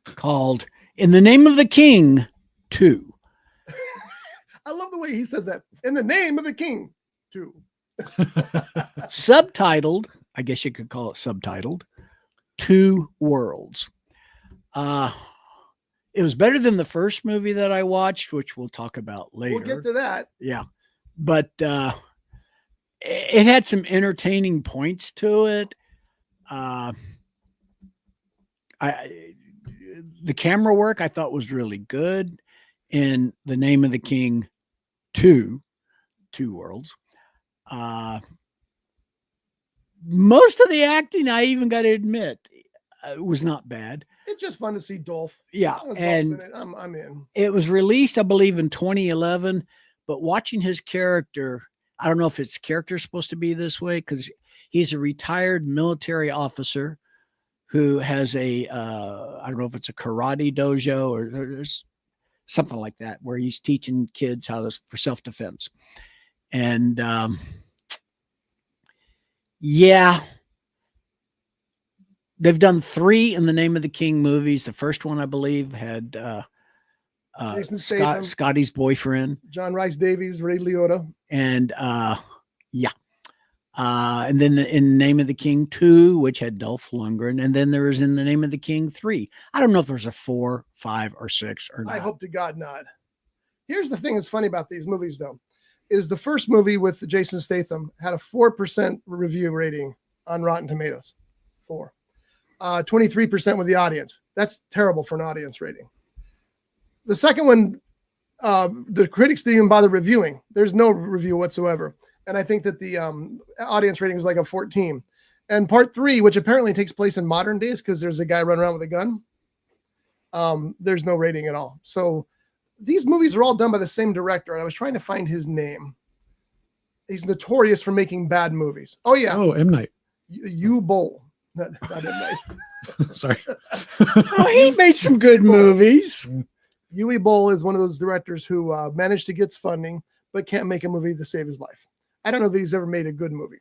called In the Name of the King 2. I love the way he says that. In the name of the king, too. Subtitled, I guess you could call it subtitled, Two Worlds. It was better than the first movie that I watched, which we'll talk about later. We'll get to that. Yeah. But it had some entertaining points to it. The camera work I thought was really good in The Name of the King 2, Two Worlds. Most of the acting, I even got to admit, was not bad. It's just fun to see Dolph. Yeah. As long as Dolph's And in it, I'm in. it was released, I believe, in 2011. But watching his character, I don't know if his character is supposed to be this way because he's a retired military officer who has I don't know if it's a karate dojo or there's something like that, where he's teaching kids for self-defense. And yeah, they've done 3 In the Name of the King movies. The first one, I believe, had Jason Statham, Scotty's boyfriend. John Rice Davies, Ray Liotta. And yeah. And then In the Name of the King 2, which had Dolph Lundgren. And then there was In the Name of the King 3. I don't know if there's a 4, 5, or 6 or not. I hope to God not. Here's the thing that's funny about these movies, though, is the first movie with Jason Statham had a 4% review rating on Rotten Tomatoes. 4. 23% with the audience. That's terrible for an audience rating. The second one, the critics didn't even bother reviewing. There's no review whatsoever. And I think that the audience rating was like a 14. And part 3, which apparently takes place in modern days because there's a guy running around with a gun, there's no rating at all. So these movies are all done by the same director. And I was trying to find his name. He's notorious for making bad movies. Oh, yeah. Oh, M. Night. You Bowl. Not M. Night. Sorry. Oh, he made some good movies. Uwe Boll is one of those directors who managed to get funding, but can't make a movie to save his life. I don't know that he's ever made a good movie.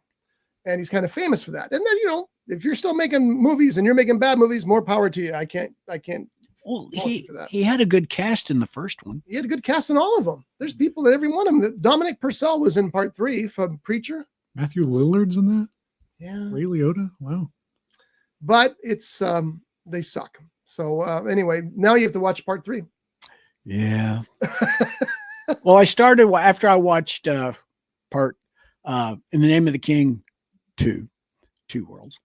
And he's kind of famous for that. And then, if you're still making movies and you're making bad movies, more power to you. I can't. Well, fault you for that. he had a good cast in the first one. He had a good cast in all of them. There's people in every one of them. Dominic Purcell was in part 3 from Preacher. Matthew Lillard's in that? Yeah. Ray Liotta? Wow. But it's, they suck. So anyway, now you have to watch part 3. Yeah. Well, I started after I watched part In the Name of the King 2, Two Worlds.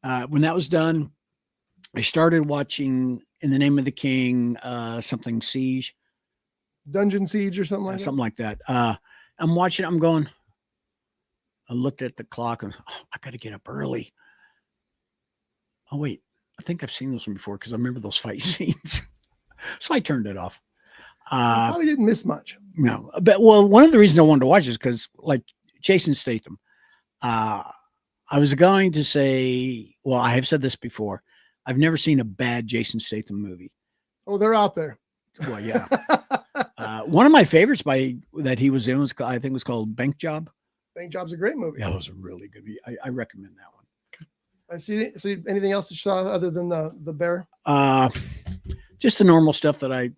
When that was done, I started watching In the Name of the King, something Siege. Dungeon Siege or something like that. Something like that. I'm watching it. I'm going, I looked at the clock and I got to get up early. Oh, wait. I think I've seen this one before because I remember those fight scenes. So I turned it off. Probably didn't miss much. No, but one of the reasons I wanted to watch is because, like Jason Statham, I was going to say, well, I have said this before. I've never seen a bad Jason Statham movie. Oh, they're out there. Well, yeah. One of my favorites that he was in was, I think, was called Bank Job. Bank Job's a great movie. Yeah, it was a really good movie. I recommend that one. I see. So anything else that you saw other than the bear? Just the normal stuff that I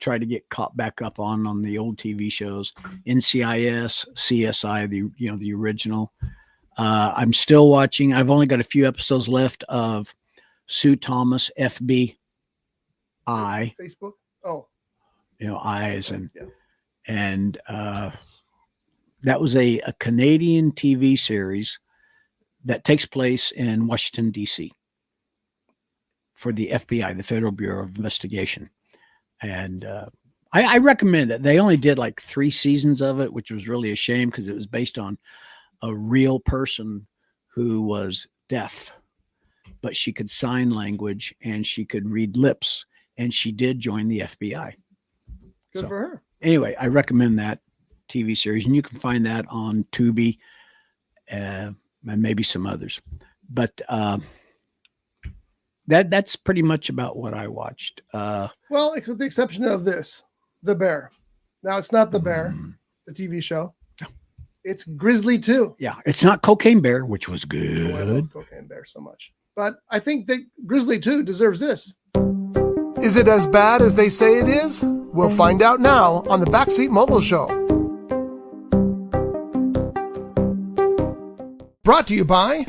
try to get caught back up on the old TV shows, NCIS, CSI, the original. I'm still watching. I've only got a few episodes left of Sue Thomas, FBI. Facebook. Oh, eyes yeah. and that was a Canadian TV series that takes place in Washington, D.C. for the FBI, the Federal Bureau of Investigation. And I recommend it. They only did like 3 seasons of it, which was really a shame because it was based on a real person who was deaf, but she could sign language and she could read lips. And she did join the FBI. Good for her. Anyway, I recommend that TV series, and you can find that on Tubi and maybe some others. But that's pretty much about what I watched. Well, with the exception of this, The Bear. Now, it's not The Bear, the TV show. It's Grizzly 2. Yeah, it's not Cocaine Bear, which was good. Oh, I love Cocaine Bear so much. But I think that Grizzly 2 deserves this. Is it as bad as they say it is? We'll find out now on the Backseat Mogul Show. Brought to you by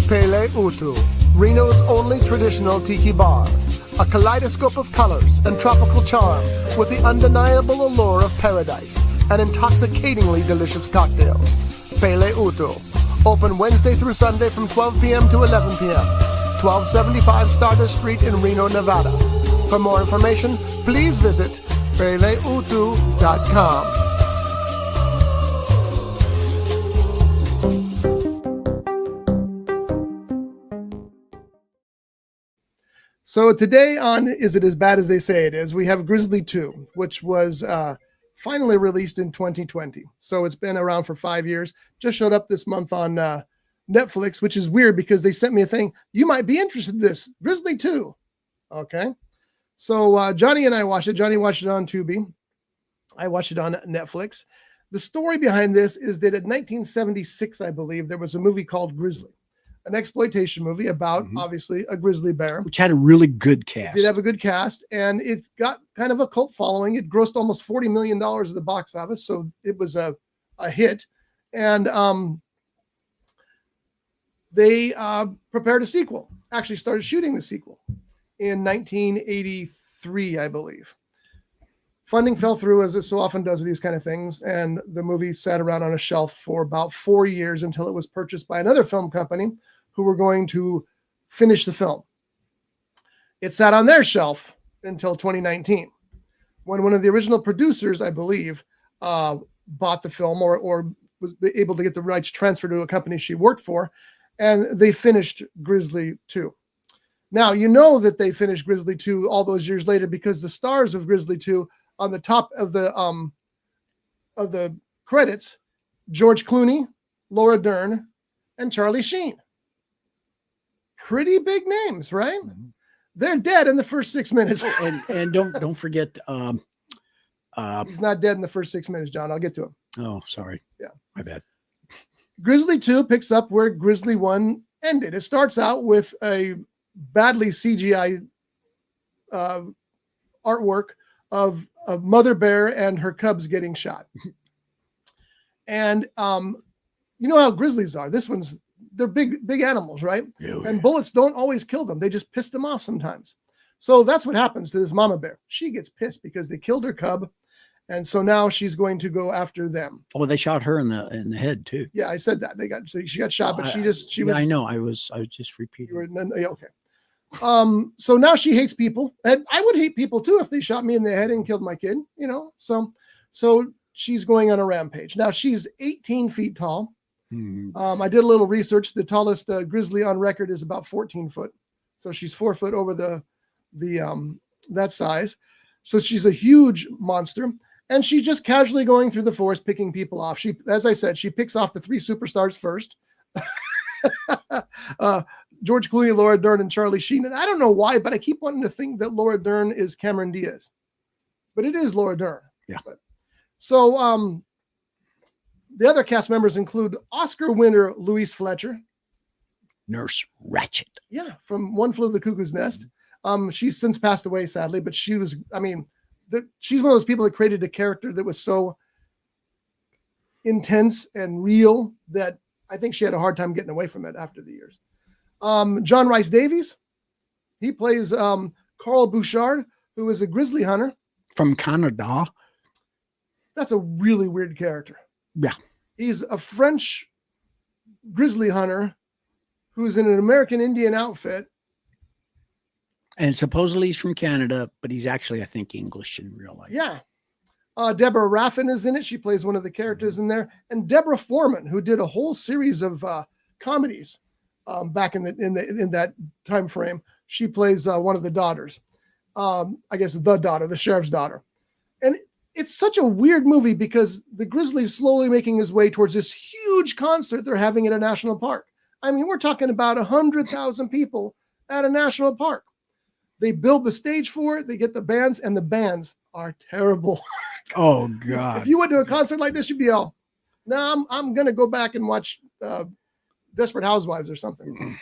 Pele Utu, Reno's only traditional tiki bar. A kaleidoscope of colors and tropical charm with the undeniable allure of paradise and intoxicatingly delicious cocktails. Pele Utu, open Wednesday through Sunday from 12 p.m. to 11 p.m. 1275 Stardust Street in Reno, Nevada. For more information, please visit peleutu.com. So today on Is It As Bad As They Say It Is, we have Grizzly 2, which was finally released in 2020. So it's been around for 5 years. Just showed up this month on Netflix, which is weird because they sent me a thing. You might be interested in this. Grizzly 2. Okay. So Johnny and I watched it. Johnny watched it on Tubi. I watched it on Netflix. The story behind this is that in 1976, I believe, there was a movie called Grizzly, an exploitation movie about, obviously, a grizzly bear. Which had a really good cast. It did have a good cast, and it got kind of a cult following. It grossed almost $40 million at the box office, so it was a hit. And they prepared a sequel, actually started shooting the sequel in 1983, I believe. Funding fell through, as it so often does with these kind of things, and the movie sat around on a shelf for about 4 years until it was purchased by another film company who were going to finish the film. It sat on their shelf until 2019, when one of the original producers, I believe, bought the film or was able to get the rights transferred to a company she worked for, and they finished Grizzly 2. Now, you know that they finished Grizzly 2 all those years later because the stars of Grizzly 2 on the top of the credits, George Clooney, Laura Dern, and Charlie Sheen. Pretty big names, right? Mm-hmm. They're dead in the first 6 minutes. and don't forget. He's not dead in the first 6 minutes, John. I'll get to him. Oh, sorry. Yeah, my bad. Grizzly 2 picks up where Grizzly 1 ended. It starts out with a badly CGI artwork of a mother bear and her cubs getting shot. And you know how grizzlies are. They're big animals, right? Oh, yeah. And bullets don't always kill them. They just piss them off sometimes. So that's what happens to this mama bear. She gets pissed because they killed her cub. And so now she's going to go after them. Oh, they shot her in the head too. Yeah, I said that. She got shot, but she was. I know. I was just repeating. Okay. So now she hates people, and I would hate people too if they shot me in the head and killed my kid, you know? So she's going on a rampage. Now she's 18 feet tall. I did a little research. The tallest grizzly on record is about 14 foot. So she's 4 foot over the that size. So she's a huge monster. And she's just casually going through the forest, picking people off. She, as I said, she picks off the 3 superstars first. George Clooney, Laura Dern, and Charlie Sheen. And I don't know why, but I keep wanting to think that Laura Dern is Cameron Diaz. But it is Laura Dern. Yeah. So the other cast members include Oscar winner Louise Fletcher. Nurse Ratched. Yeah, from One Flew of the Cuckoo's Nest. She's since passed away, sadly, but she was, I mean, she's one of those people that created a character that was so intense and real that I think she had a hard time getting away from it after the years. John Rhys Davies, he plays Carl Bouchard, who is a grizzly hunter. From Canada. That's a really weird character. Yeah. He's a French grizzly hunter who's in an American Indian outfit. And supposedly he's from Canada, but he's actually, I think, English in real life. Yeah. Deborah Raffin is in it. She plays one of the characters in there. And Deborah Foreman, who did a whole series of comedies back in that time frame. She plays one of the daughters. I guess the daughter, the sheriff's daughter. And it's such a weird movie because the grizzly's slowly making his way towards this huge concert they're having at a national park. I mean, we're talking about 100,000 people at a national park. They build the stage for it. They get the bands, and the bands are terrible. Oh God! If you went to a concert like this, you'd be all, "No, I'm going to go back and watch Desperate Housewives or something."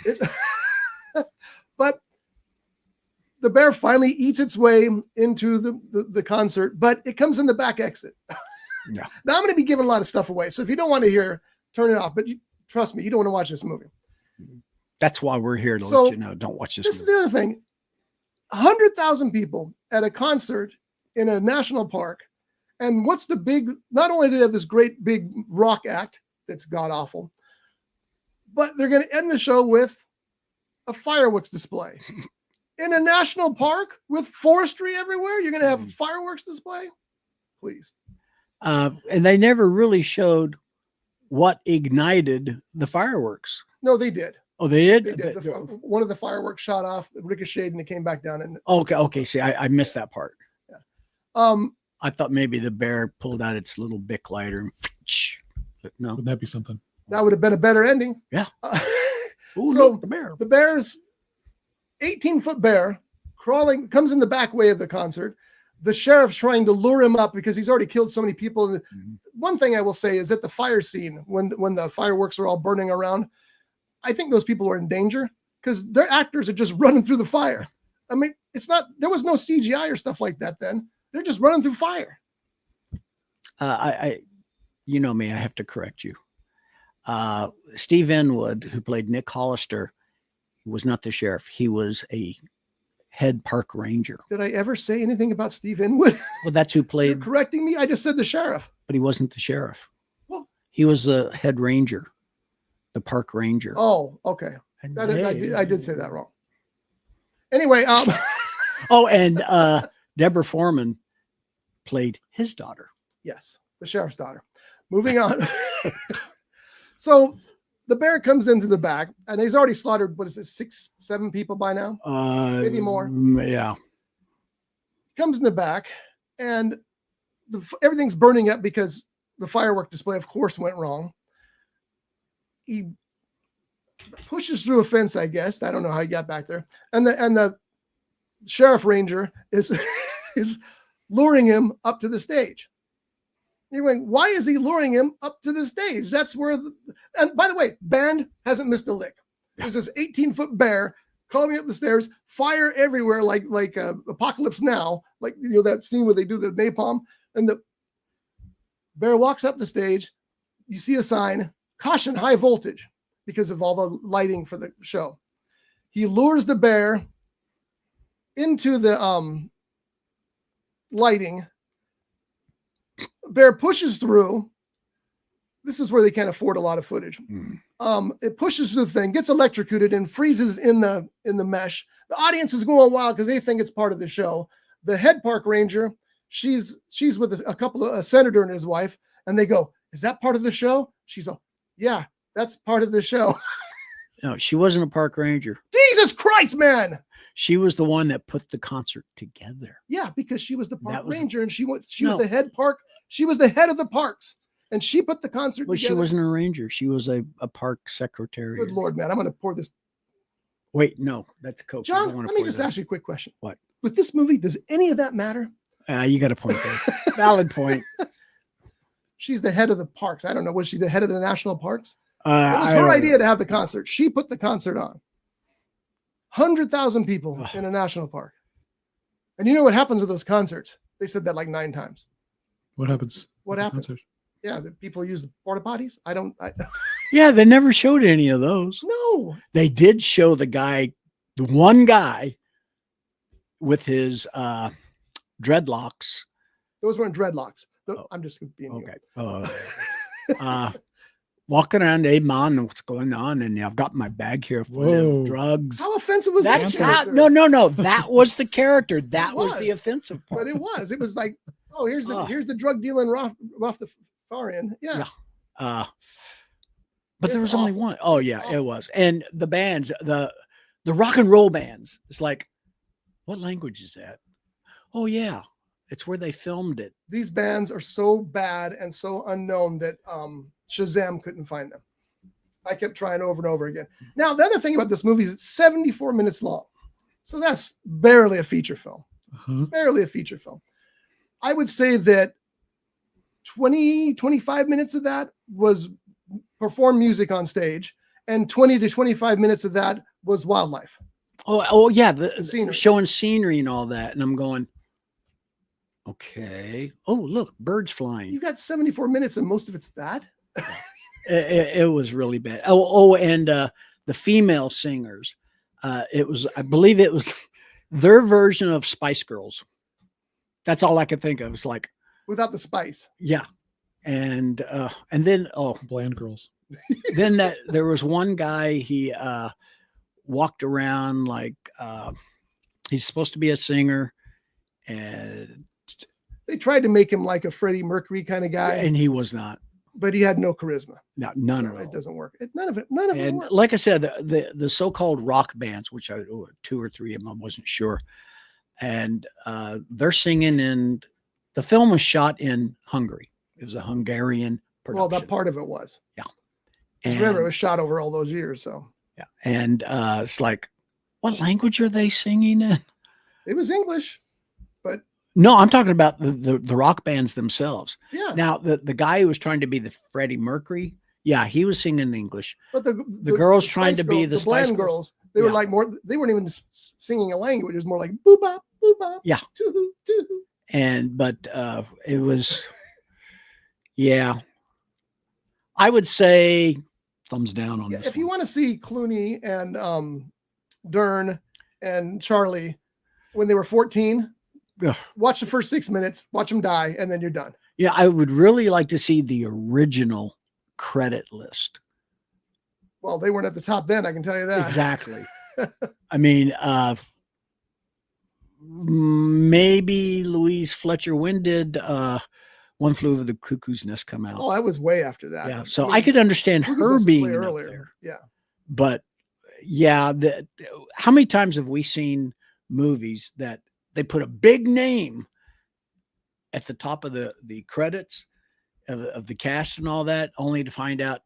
But the bear finally eats its way into the concert, but it comes in the back exit. Yeah. Now I'm going to be giving a lot of stuff away, so if you don't want to hear, turn it off. But trust me, you don't want to watch this movie. That's why we're here to let you know. Don't watch this. This is the other thing. 100,000 people at a concert in a national park. And what's the big, not only do they have this great big rock act that's god awful, but they're going to end the show with a fireworks display. In a national park with forestry everywhere, you're going to have a fireworks display? Please. And they never really showed what ignited the fireworks. No, they did. Oh, they did? They did. One of the fireworks shot off, ricocheted, and it came back down. And Okay. See, I missed that part. Yeah. I thought maybe the bear pulled out its little Bic lighter. And no, Wouldn't that be something? That would have been a better ending. Yeah. Ooh, so look, the bear. The bear's 18-foot bear crawling, comes in the back way of the concert. The sheriff's trying to lure him up because he's already killed so many people. And one thing I will say is at the fire scene, when the fireworks are all burning around, I think those people are in danger because their actors are just running through the fire. I mean, there was no CGI or stuff like that then. They're just running through fire. You know me, I have to correct you. Steve Inwood, who played Nick Hollister, was not the sheriff. He was a head park ranger. Did I ever say anything about Steve Inwood? Well, that's who played. You're correcting me? I just said the sheriff. But he wasn't the sheriff. Well, he was the head ranger, the park ranger. Oh, okay. And I did say that wrong. Anyway. And Deborah Foreman played his daughter. Yes, the sheriff's daughter. Moving on. So the bear comes into the back, and he's already slaughtered, 6-7 people by now? Maybe more. Yeah. Comes in the back, and everything's burning up because the firework display, of course, went wrong. He pushes through a fence, I guess. I don't know how he got back there. And the sheriff ranger is luring him up to the stage. You're going, why is he luring him up to the stage? That's where and by the way, band hasn't missed a lick. There's this 18-foot bear crawling up the stairs, fire everywhere, like Apocalypse Now, like that scene where they do the napalm, and the bear walks up the stage. You see a sign, caution, high voltage, because of all the lighting for the show. He lures the bear into the lighting. Bear pushes through. This is where they can't afford a lot of footage. It pushes through the thing, gets electrocuted, and freezes in the mesh. The audience is going wild because they think it's part of the show. The head park ranger, she's with a couple of a senator and his wife, and they go, "Is that part of the show?" She's like, "Yeah, that's part of the show." No, she wasn't a park ranger. Jesus Christ, man! She was the one that put the concert together. Yeah, because she was the park That was- ranger, and she was No. the head park. She was the head of the parks, and she put the concert Well, she together. wasn't a ranger. She was a park secretary. Good Lord, man! I'm going to pour this. Wait, no, that's Coke. You don't John, wanna let me pour just that. ask you a quick question. What? With this movie, does any of that matter? You got a point there. Valid point. She's the head of the parks. I don't know. Was she the head of the national parks? It was I her don't idea know. to have the concert. She put the concert on. 100,000 people Ugh. in a national park. And you know what happens with those concerts? They said that like 9 times. What happens? What at the happens? concert? Yeah, the people use the porta potties. Yeah, they never showed any of those. No. They did show the one guy with his dreadlocks. Those weren't dreadlocks. Oh. I'm just being Okay. Walking around, hey man, what's going on? And I've got my bag here full Whoa. of drugs. How offensive was That's that? how, character? no. That was the character. That was the was. offensive part. But it was. It was like, oh, here's Ugh. the drug dealing off the far end. Yeah. Yeah. But It's there was only awful. one. Oh yeah, it was. And the bands, the rock and roll bands, it's like, what language is that? Oh yeah, it's where they filmed it. These bands are so bad and so unknown that Shazam couldn't find them. I kept trying over and over again. Now, the other thing about this movie is it's 74 minutes long. So that's barely a feature film. Uh-huh. Barely a feature film. I would say that 25 minutes of that was perform music on stage, and 20 to 25 minutes of that was wildlife. Oh yeah, the Scenery. showing scenery and all that. And I'm going, okay. Oh, look, birds flying. You got 74 minutes and most of it's that. It was really bad. And the female singers, I believe it was their version of Spice Girls. That's all I could think of. It's like, Without the spice. yeah. And then, Bland girls. then there was one guy, he walked around like he's supposed to be a singer, and They tried to make him like a Freddie Mercury kind of guy, he was not. but he had no charisma. No, none So at it all. doesn't work. None of it And worked. like I said, the so-called rock bands, which 2 or 3 of them, I wasn't sure, and they're singing, and the film was shot in Hungary. It was a Hungarian production. Well, that part of it was. Yeah. 'Cause And, remember, it was shot over all those years, so yeah. And it's like, what language are they singing in? it was English. But No, I'm talking about the rock bands themselves. yeah, Now, the guy who was trying to be the Freddie Mercury, yeah, he was singing in English. but the girls Spice trying to be the the Spice bland Girls. girls, they were Yeah. like more. They weren't even singing a language. It was more like boo bop, boo bop. Yeah. Too-hoo, too-hoo. But it was, yeah, I would say thumbs down on Yeah, this. if you one. want to see Clooney and Dern and Charlie when they were 14, Ugh. watch the first 6 minutes, watch them die, and then you're done. Yeah, I would really like to see the original credit list. Well, they weren't at the top then, I can tell you that. Exactly. I mean, maybe Louise Fletcher. When did One Flew Over the Cuckoo's Nest come out? Oh, I was way after that. Yeah, so mean, I could understand movies her was way being up there. Yeah. But yeah, how many times have we seen movies that they put a big name at the top of the credits of the cast and all that, only to find out,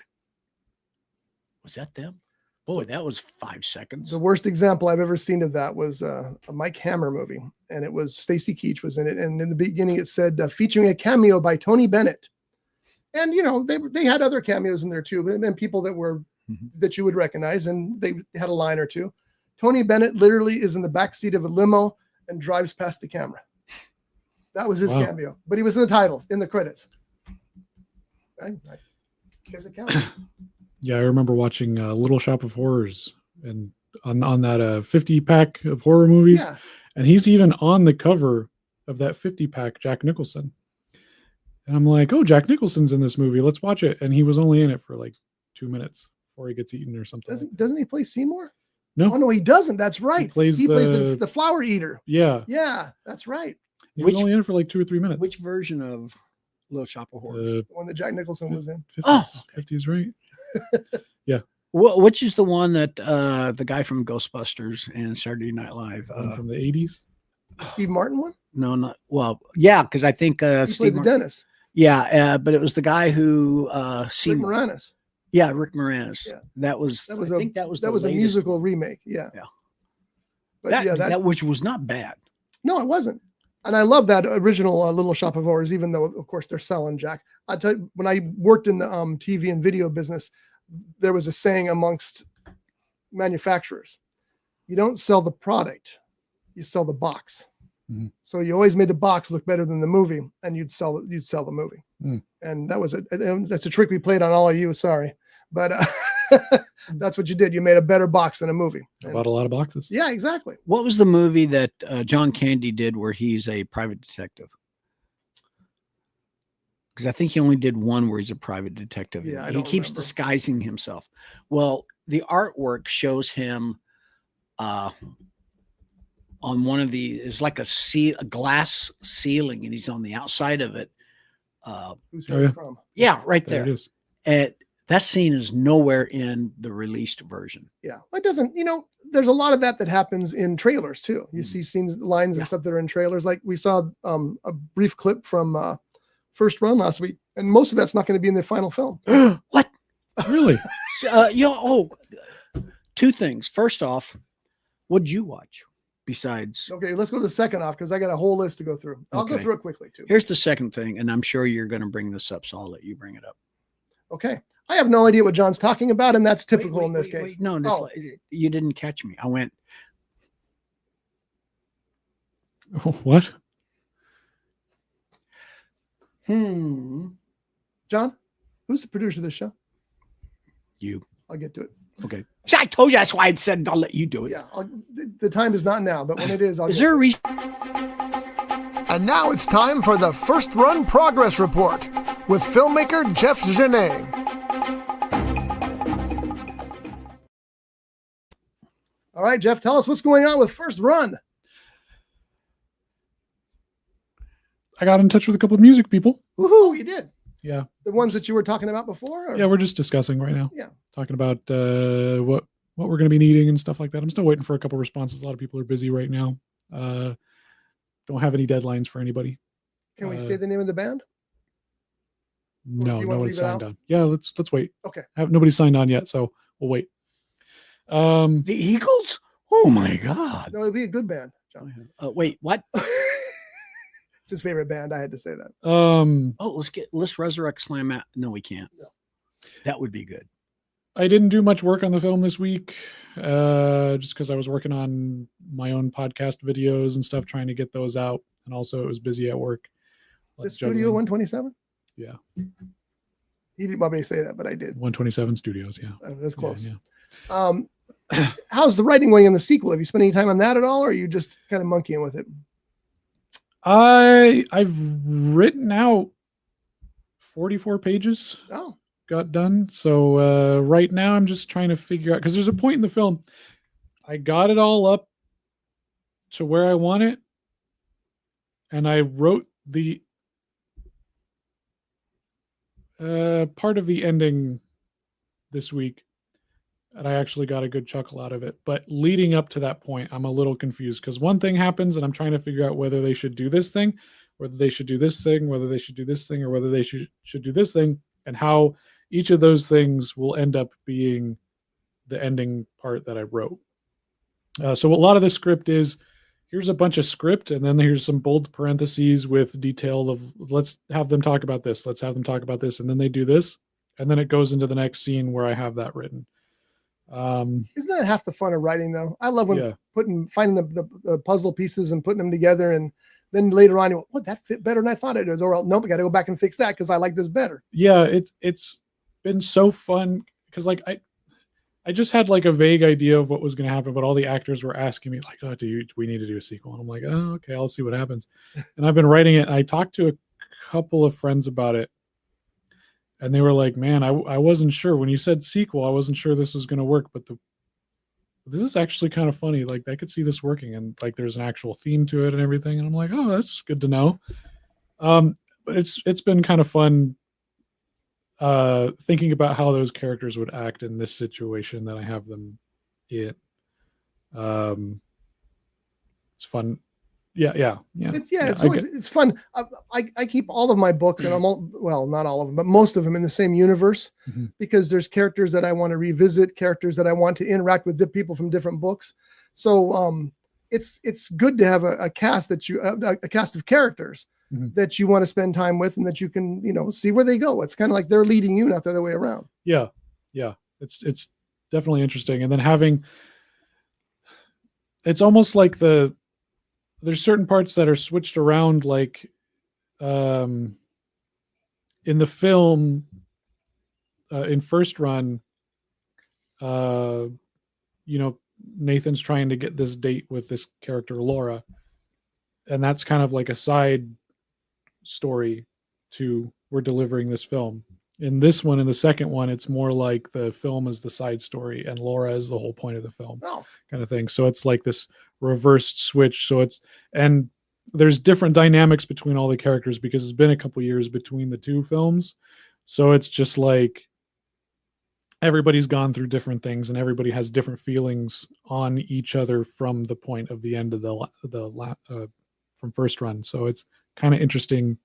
was that them? Boy, that was 5 seconds. The worst example I've ever seen of that was a Mike Hammer movie, and it was Stacy Keach was in it. And in the beginning, it said featuring a cameo by Tony Bennett. And you know, they had other cameos in there too, and people that were that you would recognize, and they had a line or two. Tony Bennett literally is in the backseat of a limo and drives past the camera. That was his Wow. cameo, but he was in the titles, in the credits. I guess it counts. Yeah, I remember watching Little Shop of Horrors and on that 50 pack of horror movies, Yeah, and he's even on the cover of that 50 pack, Jack Nicholson. And I'm like, oh, Jack Nicholson's in this movie. Let's watch it. And he was only in it for like 2 minutes before he gets eaten or something. doesn't he play Seymour? No. Oh no, he doesn't. That's right. plays he plays the- the flower eater. Yeah, Yeah, that's right. he was Which- only in it for like 2 or 3 minutes. Which version of Little Shop of Horrors? The The one that Jack Nicholson was in. 50s, Oh, okay. 50s, right? Which is the one that the guy from Ghostbusters and Saturday Night Live From the 80s. Steve Martin one? No, not well. Yeah, because I think He Steve played the Martin. dentist. Yeah, but it was the guy who Rick Seymour. Moranis. Yeah, Rick Moranis. Yeah. That was That was the a latest musical one. remake. Yeah. Yeah. But that which was not bad. No, it wasn't. And I love that original Little Shop of Horrors, even though, of course, they're selling Jack. I tell you, when I worked in the TV and video business, there was a saying amongst manufacturers: you don't sell the product, you sell the box. Mhm. So you always made the box look better than the movie, and you'd sell the movie. Mm. And that's a trick we played on all of you. Sorry, but that's what you did. You made a better box than a movie. I bought a lot of boxes. Yeah, exactly. What was the movie that John Candy did where he's a private detective? Because I think he only did one where he's a private detective. Yeah, I he don't keeps remember. disguising himself. Well, the artwork shows him on one of the, it's like a glass ceiling, and he's on the outside of it. Who's Oh, yeah. from? Yeah, right There there. it is. And that scene is nowhere in the released version. Yeah, it doesn't. There's a lot of that happens in trailers too. You see scenes, lines, Yeah. and stuff that are in trailers. Like we saw a brief clip from First Run last week, and most of that's not going to be in the final film. What? Really? Two things. First off, what'd you watch besides? Okay, let's go to the second off because I got a whole list to go through. I'll go Okay. through it quickly too. Here's the second thing, and I'm sure you're going to bring this up, so I'll let you bring it up. Okay, I have no idea what John's talking about, and that's typical Wait, in this wait, case. wait. No, Oh. you didn't catch me. I went, What? John, who's the producer of this show? you. I'll get to it. Okay. See, I told you that's why I said I'll let you do it. Yeah, the time is not now, but when it is, I'll. Is get there a to it. reason? And now it's time for the First Run Progress Report with filmmaker Jeff Genet. All right, Jeff, tell us what's going on with First Run. I got in touch with a couple of music people. Woohoo, you did. Yeah. The ones that you were talking about before? Or? Yeah, we're just discussing right now. Yeah. Talking about what we're going to be needing and stuff like that. I'm still waiting for a couple of responses. A lot of people are busy right now. Don't have any deadlines for anybody. Can we say the name of the band? No, you wanna nobody's leave it signed out? on. Yeah, let's wait. Okay. Nobody's signed on yet, so we'll wait. The Eagles? Oh my God. No, it'd be a good band, John. Wait, what? It's his favorite band. I had to say that. Oh, let's resurrect Slam out. No, we can't. No. That would be good. I didn't do much work on the film this week, just because I was working on my own podcast videos and stuff, trying to get those out. And also it was busy at work. The Studio 127? Yeah. You didn't want me to say that, but I did. 127 Studios, yeah. That's close. Yeah. How's the writing going in the sequel? Have you spent any time on that at all, or are you just kind of monkeying with it? I've written out 44 pages. Oh, Got done. So right now I'm just trying to figure out, because there's a point in the film I got it all up to where I want it, and I wrote the part of the ending this week, and I actually got a good chuckle out of it. But leading up to that point, I'm a little confused because one thing happens and I'm trying to figure out whether they should do this thing, whether they should do this thing, whether they should do this thing, or whether they should do this thing, and how each of those things will end up being the ending part that I wrote. So a lot of the script is, here's a bunch of script, and then here's some bold parentheses with detail of, let's have them talk about this, let's have them talk about this, and then they do this, and then it goes into the next scene where I have that written. isn't that half the fun of writing, though? I love when Yeah. finding the puzzle pieces and putting them together, and then later on, you go, what, that fit better than I thought it was, or nope, I got to go back and fix that because I like this better. Yeah, it's been so fun because like I just had like a vague idea of what was going to happen, but all the actors were asking me like, "Oh, do we need to do a sequel?" And I'm like, "Oh, okay, I'll see what happens." And I've been writing it. I talked to a couple of friends about it, and they were like, "Man, I wasn't sure when you said sequel. I wasn't sure this was going to work, but this is actually kind of funny. Like I could see this working, and like there's an actual theme to it and everything." And I'm like, "Oh, that's good to know." But it's been kind of fun thinking about how those characters would act in this situation that I have them in. It's fun. Yeah. It's fun. I keep all of my books, and not all of them, but most of them in the same universe, because there's characters that I want to revisit, characters that I want to interact with people from different books. So it's good to have a cast a cast of characters that you want to spend time with, and that you can see where they go. It's kind of like they're leading you, not the other way around. Yeah. It's definitely interesting, and then it's almost like there's certain parts that are switched around, like in the film in first run, Nathan's trying to get this date with this character Laura, and that's kind of like a side story to we're delivering this film. In this one, in the second one, it's more like the film is the side story and Laura is the whole point of the film, kind of thing. So it's like this reversed switch. And there's different dynamics between all the characters because it's been a couple years between the two films. So it's just like everybody's gone through different things and everybody has different feelings on each other from the point of the end of from first run. So it's kind of interesting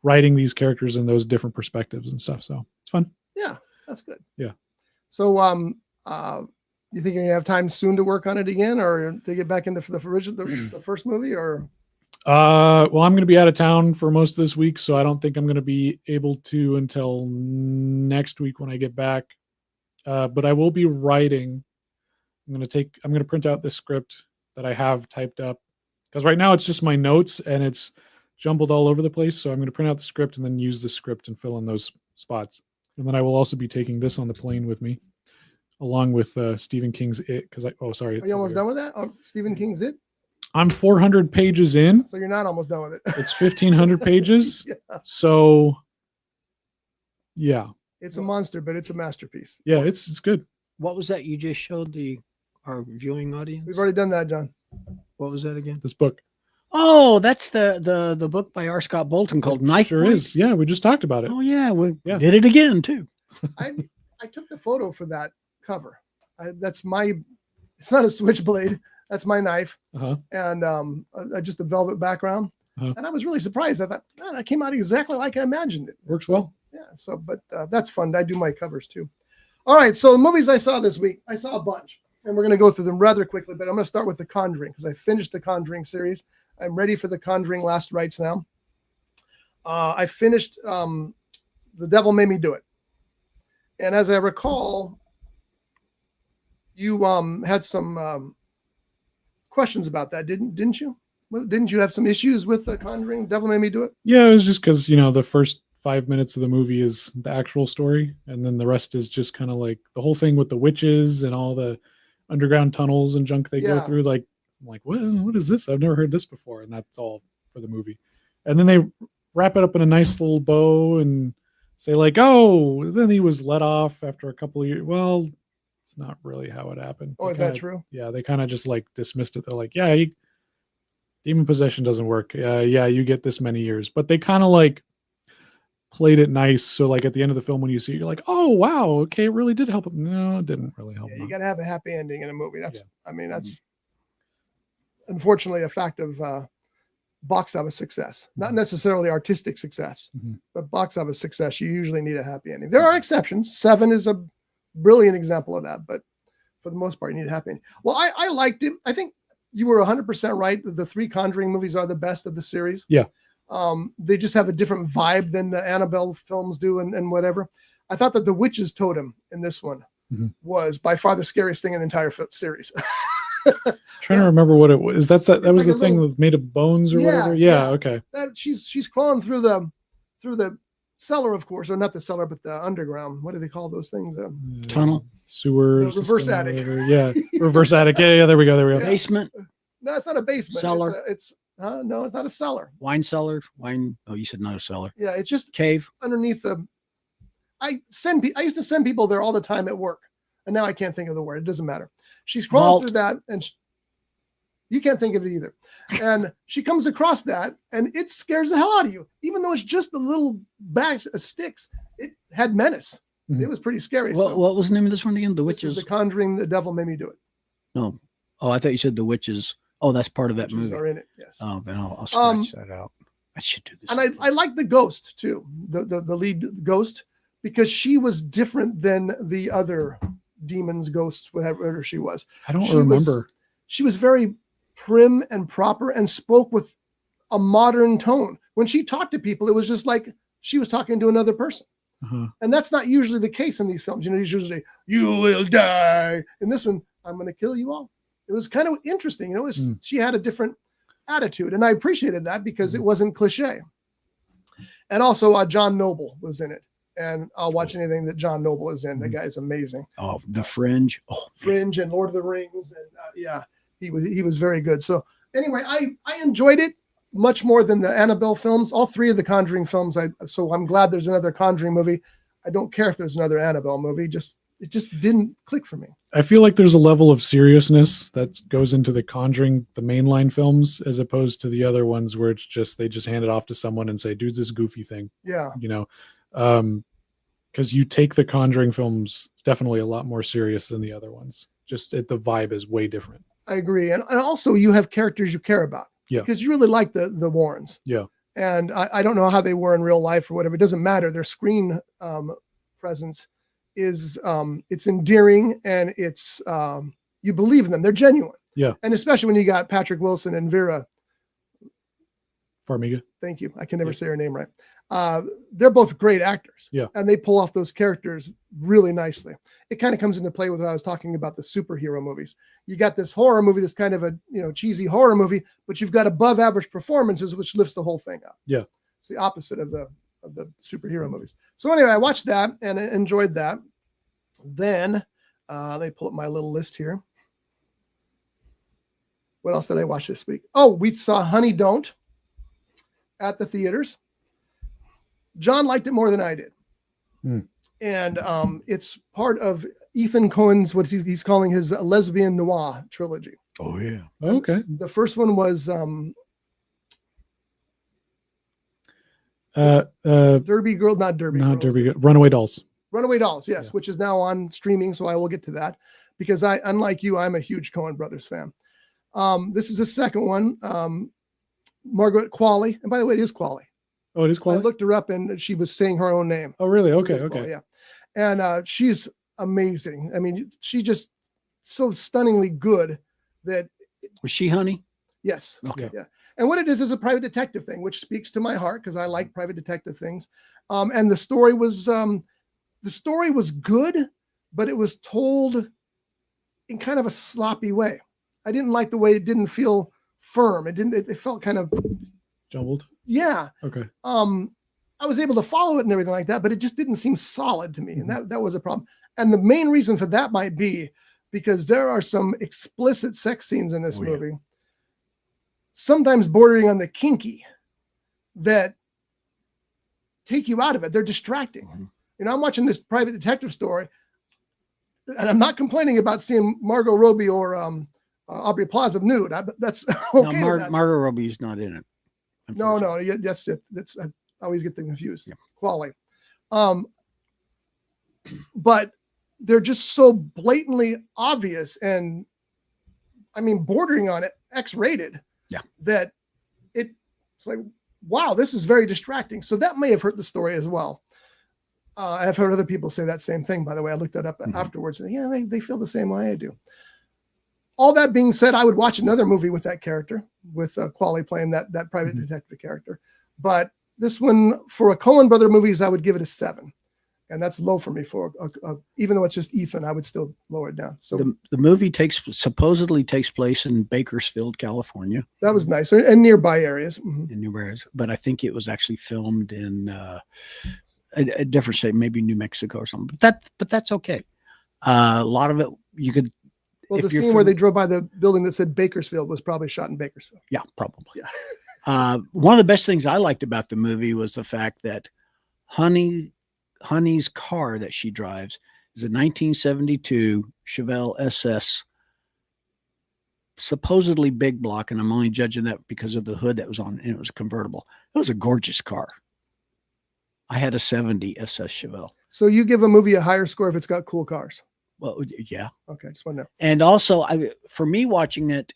writing these characters in those different perspectives and stuff. So it's fun. Yeah, that's good. Yeah. So, you think you're gonna have time soon to work on it again, or to get back into the first movie, or? Well, I'm going to be out of town for most of this week, so I don't think I'm going to be able to until next week when I get back. But I will be writing. I'm going to print out this script that I have typed up, because right now it's just my notes and it's jumbled all over the place. So I'm going to print out the script and then use the script and fill in those spots. And then I will also be taking this on the plane with me, along with Stephen King's It. Are you almost done with that? Oh, Stephen King's It? I'm 400 pages in. So you're not almost done with it. It's 1,500 pages. Yeah. So, yeah. It's a monster, but it's a masterpiece. Yeah, it's good. What was that you just showed our viewing audience? We've already done that, John. What was that again? This book. Oh, that's the book by R. Scott Bolton called Knife Sure Point. is. Yeah, we just talked about it. Oh yeah, we did it again too. I took the photo for that cover. It's not a switchblade. That's my knife. And just a velvet background. And I was really surprised. I thought, man, that came out exactly like I imagined it. Works well. Yeah. So, but that's fun. I do my covers too. All right. So the movies I saw this week, I saw a bunch, and we're going to go through them rather quickly, but I'm going to start with The Conjuring because I finished the Conjuring series. I'm ready for The Conjuring Last Rites now. I finished The Devil Made Me Do It. And as I recall, you had some questions about that, didn't you? Didn't you have some issues with The Conjuring? Devil Made Me Do It? Yeah, it was just because, the first 5 minutes of the movie is the actual story. And then the rest is just kind of like the whole thing with the witches and all the underground tunnels and junk they go through. Like, I'm like, what is this? I've never heard this before. And that's all for the movie. And then they wrap it up in a nice little bow and say like, oh, then he was let off after a couple of years. Well, it's not really how it happened. Oh, is that true? Yeah, they kind of just like dismissed it. They're like, yeah, demon possession doesn't work. Yeah, you get this many years. But they kind of like played it nice. So like at the end of the film, when you see it, you're like, oh, wow, okay, it really did help him. No, it didn't really help him. You got to have a happy ending in a movie. That's unfortunately a fact of box office success, not necessarily artistic success, but box office success. You usually need a happy ending. There are exceptions. Seven is a brilliant example of that, but for the most part, you need a happy ending. Well, I liked it. I think you were 100% right. The three Conjuring movies are the best of the series. Yeah. They just have a different vibe than the Annabelle films do and whatever. I thought that the witch's totem in this one was by far the scariest thing in the entire series. Trying to remember what it was. That was like the thing with made of bones or whatever. Yeah. Okay. She's crawling through the cellar, of course, or not the cellar, but the underground. What do they call those things? Tunnel, sewer, reverse attic. Yeah, reverse attic. Yeah. There we go. Basement. No, it's not a basement. Cellar. No, it's not a cellar. Wine cellar. Oh, you said not a cellar. Yeah, it's just cave underneath the. I used to send people there all the time at work, and now I can't think of the word. It doesn't matter. She's crawling through that, and you can't think of it either. And she comes across that, and it scares the hell out of you, even though it's just a little bag of sticks. had menace. Mhm. It was pretty scary. What was the name of this one again? The This is Witches? The Conjuring, The Devil Made Me Do It. No. Oh, I thought you said The Witches. Oh, that's part of that Witches movie. are in it, yes. Oh, then I'll scratch that out. I should do this. And I like the ghost too, the lead ghost, because she was different than the other demons, ghosts, whatever she was. I don't She remember. She was very prim and proper and spoke with a modern tone. When she talked to people, it was just like she was talking to another person. Uh-huh. And that's not usually the case in these films. You know, he's usually, you will die. In this one, I'm going to kill you all. It was kind of interesting. You know, she had a different attitude. And I appreciated that because it wasn't cliche. And also John Noble was in it. And I'll watch anything that John Noble is in. The guy's amazing. Oh, The Fringe. Oh, Fringe and Lord of the Rings. And yeah, he was very good. So anyway, I enjoyed it much more than the Annabelle films. All three of the Conjuring films. So I'm glad there's another Conjuring movie. I don't care if there's another Annabelle movie. It just didn't click for me. I feel like there's a level of seriousness that goes into the Conjuring, the mainline films, as opposed to the other ones where it's just they just hand it off to someone and say, "Do this goofy thing." Yeah, you know, because you take the Conjuring films definitely a lot more serious than the other ones. Just the vibe is way different. I agree, and also you have characters you care about. Yeah, because you really like the Warrens. Yeah, and I don't know how they were in real life or whatever. It doesn't matter. Their screen presence is it's endearing, and it's you believe in them. They're genuine. Yeah, and especially when you got Patrick Wilson and Vera Farmiga. Thank you. I can never say her name right. They're both great actors. Yeah, and they pull off those characters really nicely. It kind of comes into play with what I was talking about, the superhero movies. You got this horror movie that's kind of a cheesy horror movie, but you've got above average performances, which lifts the whole thing up. Yeah, it's the opposite of the superhero movies. So anyway, I watched that and enjoyed that. Then let me pull up my little list here. What else did I watch this week? Oh, we saw Honey Don't at the theaters. John liked it more than I did. And it's part of Ethan Cohen's, what he's calling his lesbian noir trilogy. Oh, yeah. Okay. The first one was Derby Girl, not Derby Not Girls. Derby Girl. Runaway Dolls. Runaway Dolls, yes, which is now on streaming, so I will get to that because unlike you, I'm a huge Coen Brothers fan. This is the second one. Margaret Qualley, and by the way, it is Qualley. Oh, it is Qualley? I looked her up and she was saying her own name. Oh, really? Okay, Qualley, yeah. And she's amazing. I mean, she's just so stunningly good that. Was she Honey? Yes. Okay. Yeah. And what it is a private detective thing, which speaks to my heart because I like private detective things. And the story was good, but it was told in kind of a sloppy way. I didn't like the way it didn't feel firm. It felt kind of jumbled. Yeah. Okay. I was able to follow it and everything like that, but it just didn't seem solid to me. And that was a problem. And the main reason for that might be because there are some explicit sex scenes in this movie, sometimes bordering on the kinky, that take you out of it. They're distracting. I'm watching this private detective story, and I'm not complaining about seeing Margot Robbie or Aubrey Plaza nude. That's okay. No, Margot Robbie's not in it. No, that's it. I always get them confused. Yeah. Quality. But they're just so blatantly obvious and bordering on it, X-rated. Yeah. That it's like, wow, this is very distracting. So that may have hurt the story as well. I've heard other people say that same thing, by the way. I looked that up afterwards. And yeah, they feel the same way I do. All that being said, I would watch another movie with that character, with Qualley playing that private detective character. But this one, for a Coen Brother movies, I would give it a 7. And that's low for me. Even though it's just Ethan, I would still lower it down. So the movie supposedly takes place in Bakersfield, California. That was nice. And nearby areas. Mm-hmm. In nearby areas. But I think it was actually filmed in a different state, maybe New Mexico or something. But that's okay. A lot of it, you could. Well, the scene where they drove by the building that said Bakersfield was probably shot in Bakersfield. Yeah, probably. Yeah. One of the best things I liked about the movie was the fact that Honey's car that she drives is a 1972 Chevelle SS, supposedly big block, and I'm only judging that because of the hood that was on, and it was a convertible. It was a gorgeous car. I had a 70 SS Chevelle. So you give a movie a higher score if it's got cool cars. Well, yeah. Okay, just want to know. And also, for me watching it,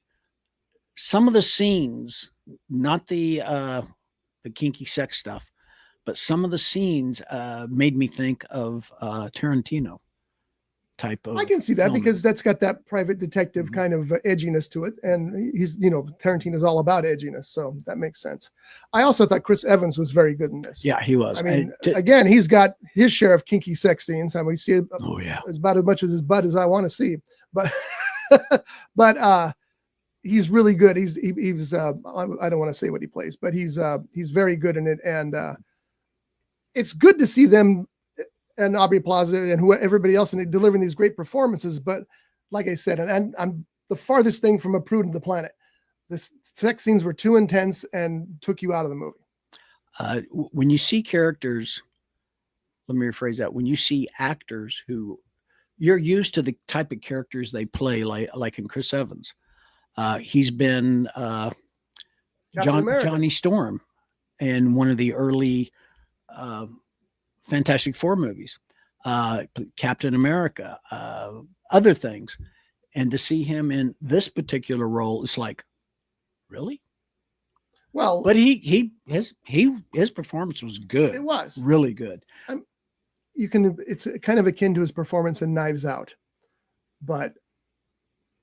some of the scenes, not the kinky sex stuff, but some of the scenes made me think of Tarantino type of. I can see that filming. because that's got that private detective kind of edginess to it, and he's Tarantino's all about edginess, so that makes sense. I also thought Chris Evans was very good in this. Yeah, he was. I mean, again, he's got his share of kinky sex scenes. I mean, we see it. Oh yeah, it's about as much of his butt as I want to see, but but he's really good. He was I don't want to say what he plays, but he's very good in it, and it's good to see them and Aubrey Plaza and everybody else in it delivering these great performances. But like I said, and I'm the farthest thing from a prude on the planet. The sex scenes were too intense and took you out of the movie. When you see characters, let me rephrase that. When you see actors who you're used to the type of characters they play, like in Chris Evans, he's been Johnny Storm in one of the early Fantastic Four movies, Captain America, other things. And to see him in this particular role is like, really? Well, but his performance was good. It was really good. It's kind of akin to his performance in Knives Out, but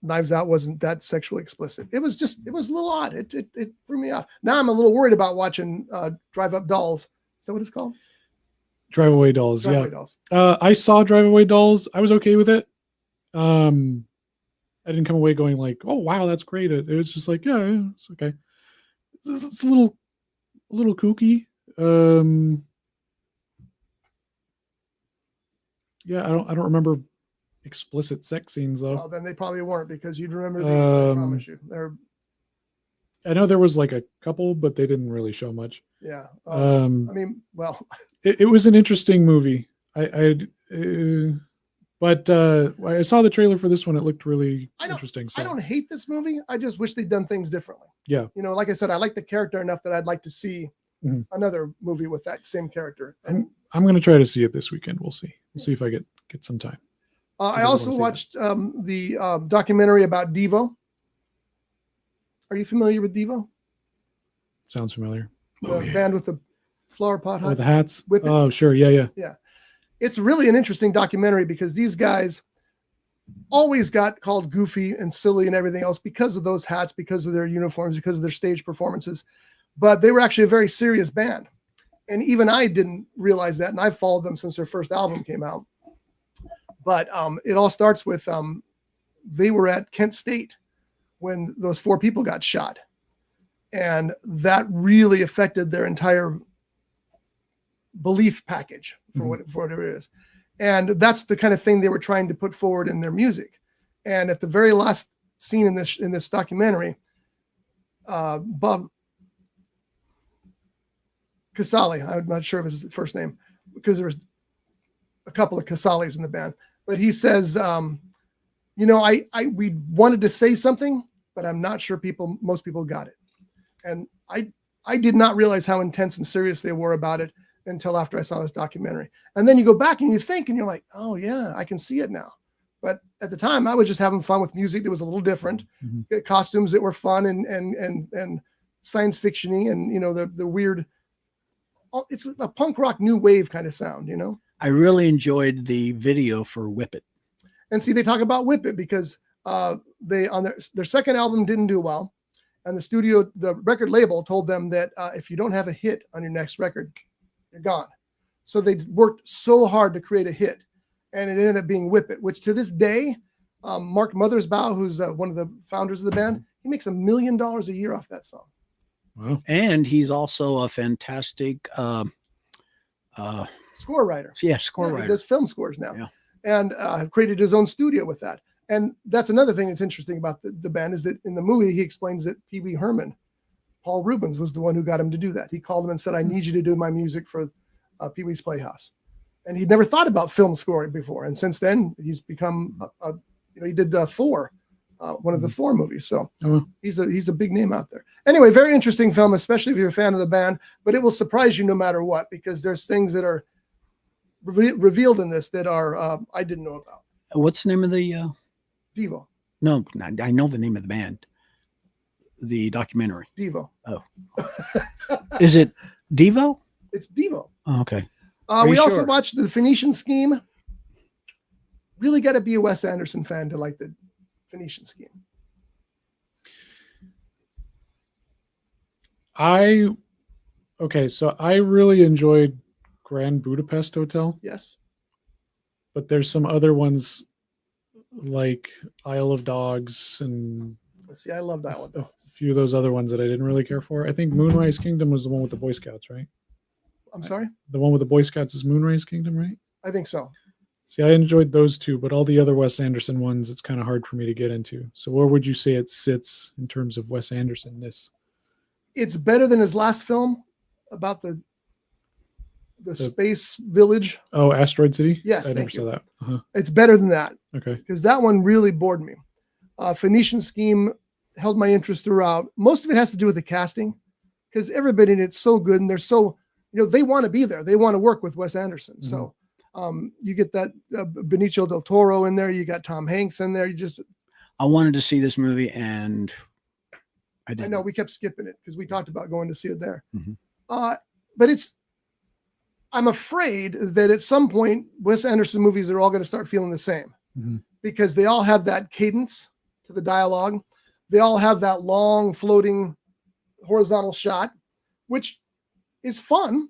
Knives Out wasn't that sexually explicit. It was a little odd. It threw me off. Now I'm a little worried about watching Drive Up Dolls. Is that what it's called? Drive Away Dolls. Drive yeah. Away Dolls. I saw Drive Away Dolls. I was okay with it. I didn't come away going like, oh wow, that's great. It was just like, yeah, it's okay. It's a little kooky. Yeah, I don't remember explicit sex scenes though. Well, then they probably weren't, because you'd remember these, I promise you. I know there was like a couple, but they didn't really show much. Yeah. I mean, well, it was an interesting movie. But I saw the trailer for this one. It looked really interesting. So I don't hate this movie. I just wish they'd done things differently. Yeah. Like I said, I like the character enough that I'd like to see another movie with that same character. And I'm going to try to see it this weekend. We'll see. We'll see if I get some time. I also watched the documentary about Devo. Are you familiar with Devo? Sounds familiar. The band with the flower pot hat? With the hats? Whip it. Oh, sure. Yeah. Yeah. It's really an interesting documentary because these guys always got called goofy and silly and everything else because of those hats, because of their uniforms, because of their stage performances. But they were actually a very serious band. And even I didn't realize that. And I've followed them since their first album came out. But it all starts with they were at Kent State when those 4 people got shot. And that really affected their entire belief package for whatever it is. And that's the kind of thing they were trying to put forward in their music. And at the very last scene in this documentary, Bob Casale, I'm not sure if it's his first name, because there was a couple of Casales in the band, but he says, we wanted to say something, but I'm not sure most people got it. And I did not realize how intense and serious they were about it until after I saw this documentary. And then you go back and you think, and you're like, oh yeah, I can see it now. But at the time I was just having fun with music that was a little different, costumes that were fun and science fiction-y, and the weird, it's a punk rock new wave kind of sound, I really enjoyed the video for Whip It. And see, they talk about Whip It because they on their second album didn't do well. And the record label told them that if you don't have a hit on your next record, you're gone. So they worked so hard to create a hit, and it ended up being Whip It, which to this day, Mark Mothersbaugh, who's one of the founders of the band, he makes $1 million a year off that song. Wow. And he's also a fantastic score writer. Yeah, score writer. He does film scores now. Yeah. And created his own studio with that. And that's another thing that's interesting about the band is that in the movie, he explains that Pee Wee Herman, Paul Rubens, was the one who got him to do that. He called him and said, I need you to do my music for Pee Wee's Playhouse. And he'd never thought about film scoring before. And since then, he's become, he did Thor, one of the Thor movies. So he's a big name out there. Anyway, very interesting film, especially if you're a fan of the band, but it will surprise you no matter what, because there's things that are revealed in this that are I didn't know about. What's the name of the? Devo. No, I know the name of the band. The documentary. Devo. Oh, is it Devo? It's Devo. Oh, okay. We also sure? watched The Phoenician Scheme. Really got to be a Wes Anderson fan to like The Phoenician Scheme. So I really enjoyed Grand Budapest Hotel, Yes. but there's some other ones like Isle of Dogs and Let's see, I loved Isle of a Dogs. few of those other ones that I didn't really care for. I think Moonrise Kingdom was the one with the Boy Scouts, right? I'm sorry? The one with the Boy Scouts is Moonrise Kingdom, right? I think so. See, I enjoyed those two, but all the other Wes Anderson ones, it's kind of hard for me to get into. So where would you say it sits in terms of Wes Anderson-ness? It's better than his last film about the space village. Oh, Asteroid City? Yes, I never thank saw you. that. Uh-huh. It's better than that Okay. because that one really bored me. Phoenician Scheme held my interest throughout. Most of it has to do with the casting because everybody in it's so good and they're so, they want to be there. They want to work with Wes Anderson. Mm-hmm. So you get that Benicio del Toro in there. You got Tom Hanks in there. I wanted to see this movie and I didn't. I know we kept skipping it because we talked about going to see it there. Mhm. But I'm afraid that at some point Wes Anderson movies are all going to start feeling the same Mhm. because they all have that cadence to the dialogue. They all have that long floating horizontal shot, which is fun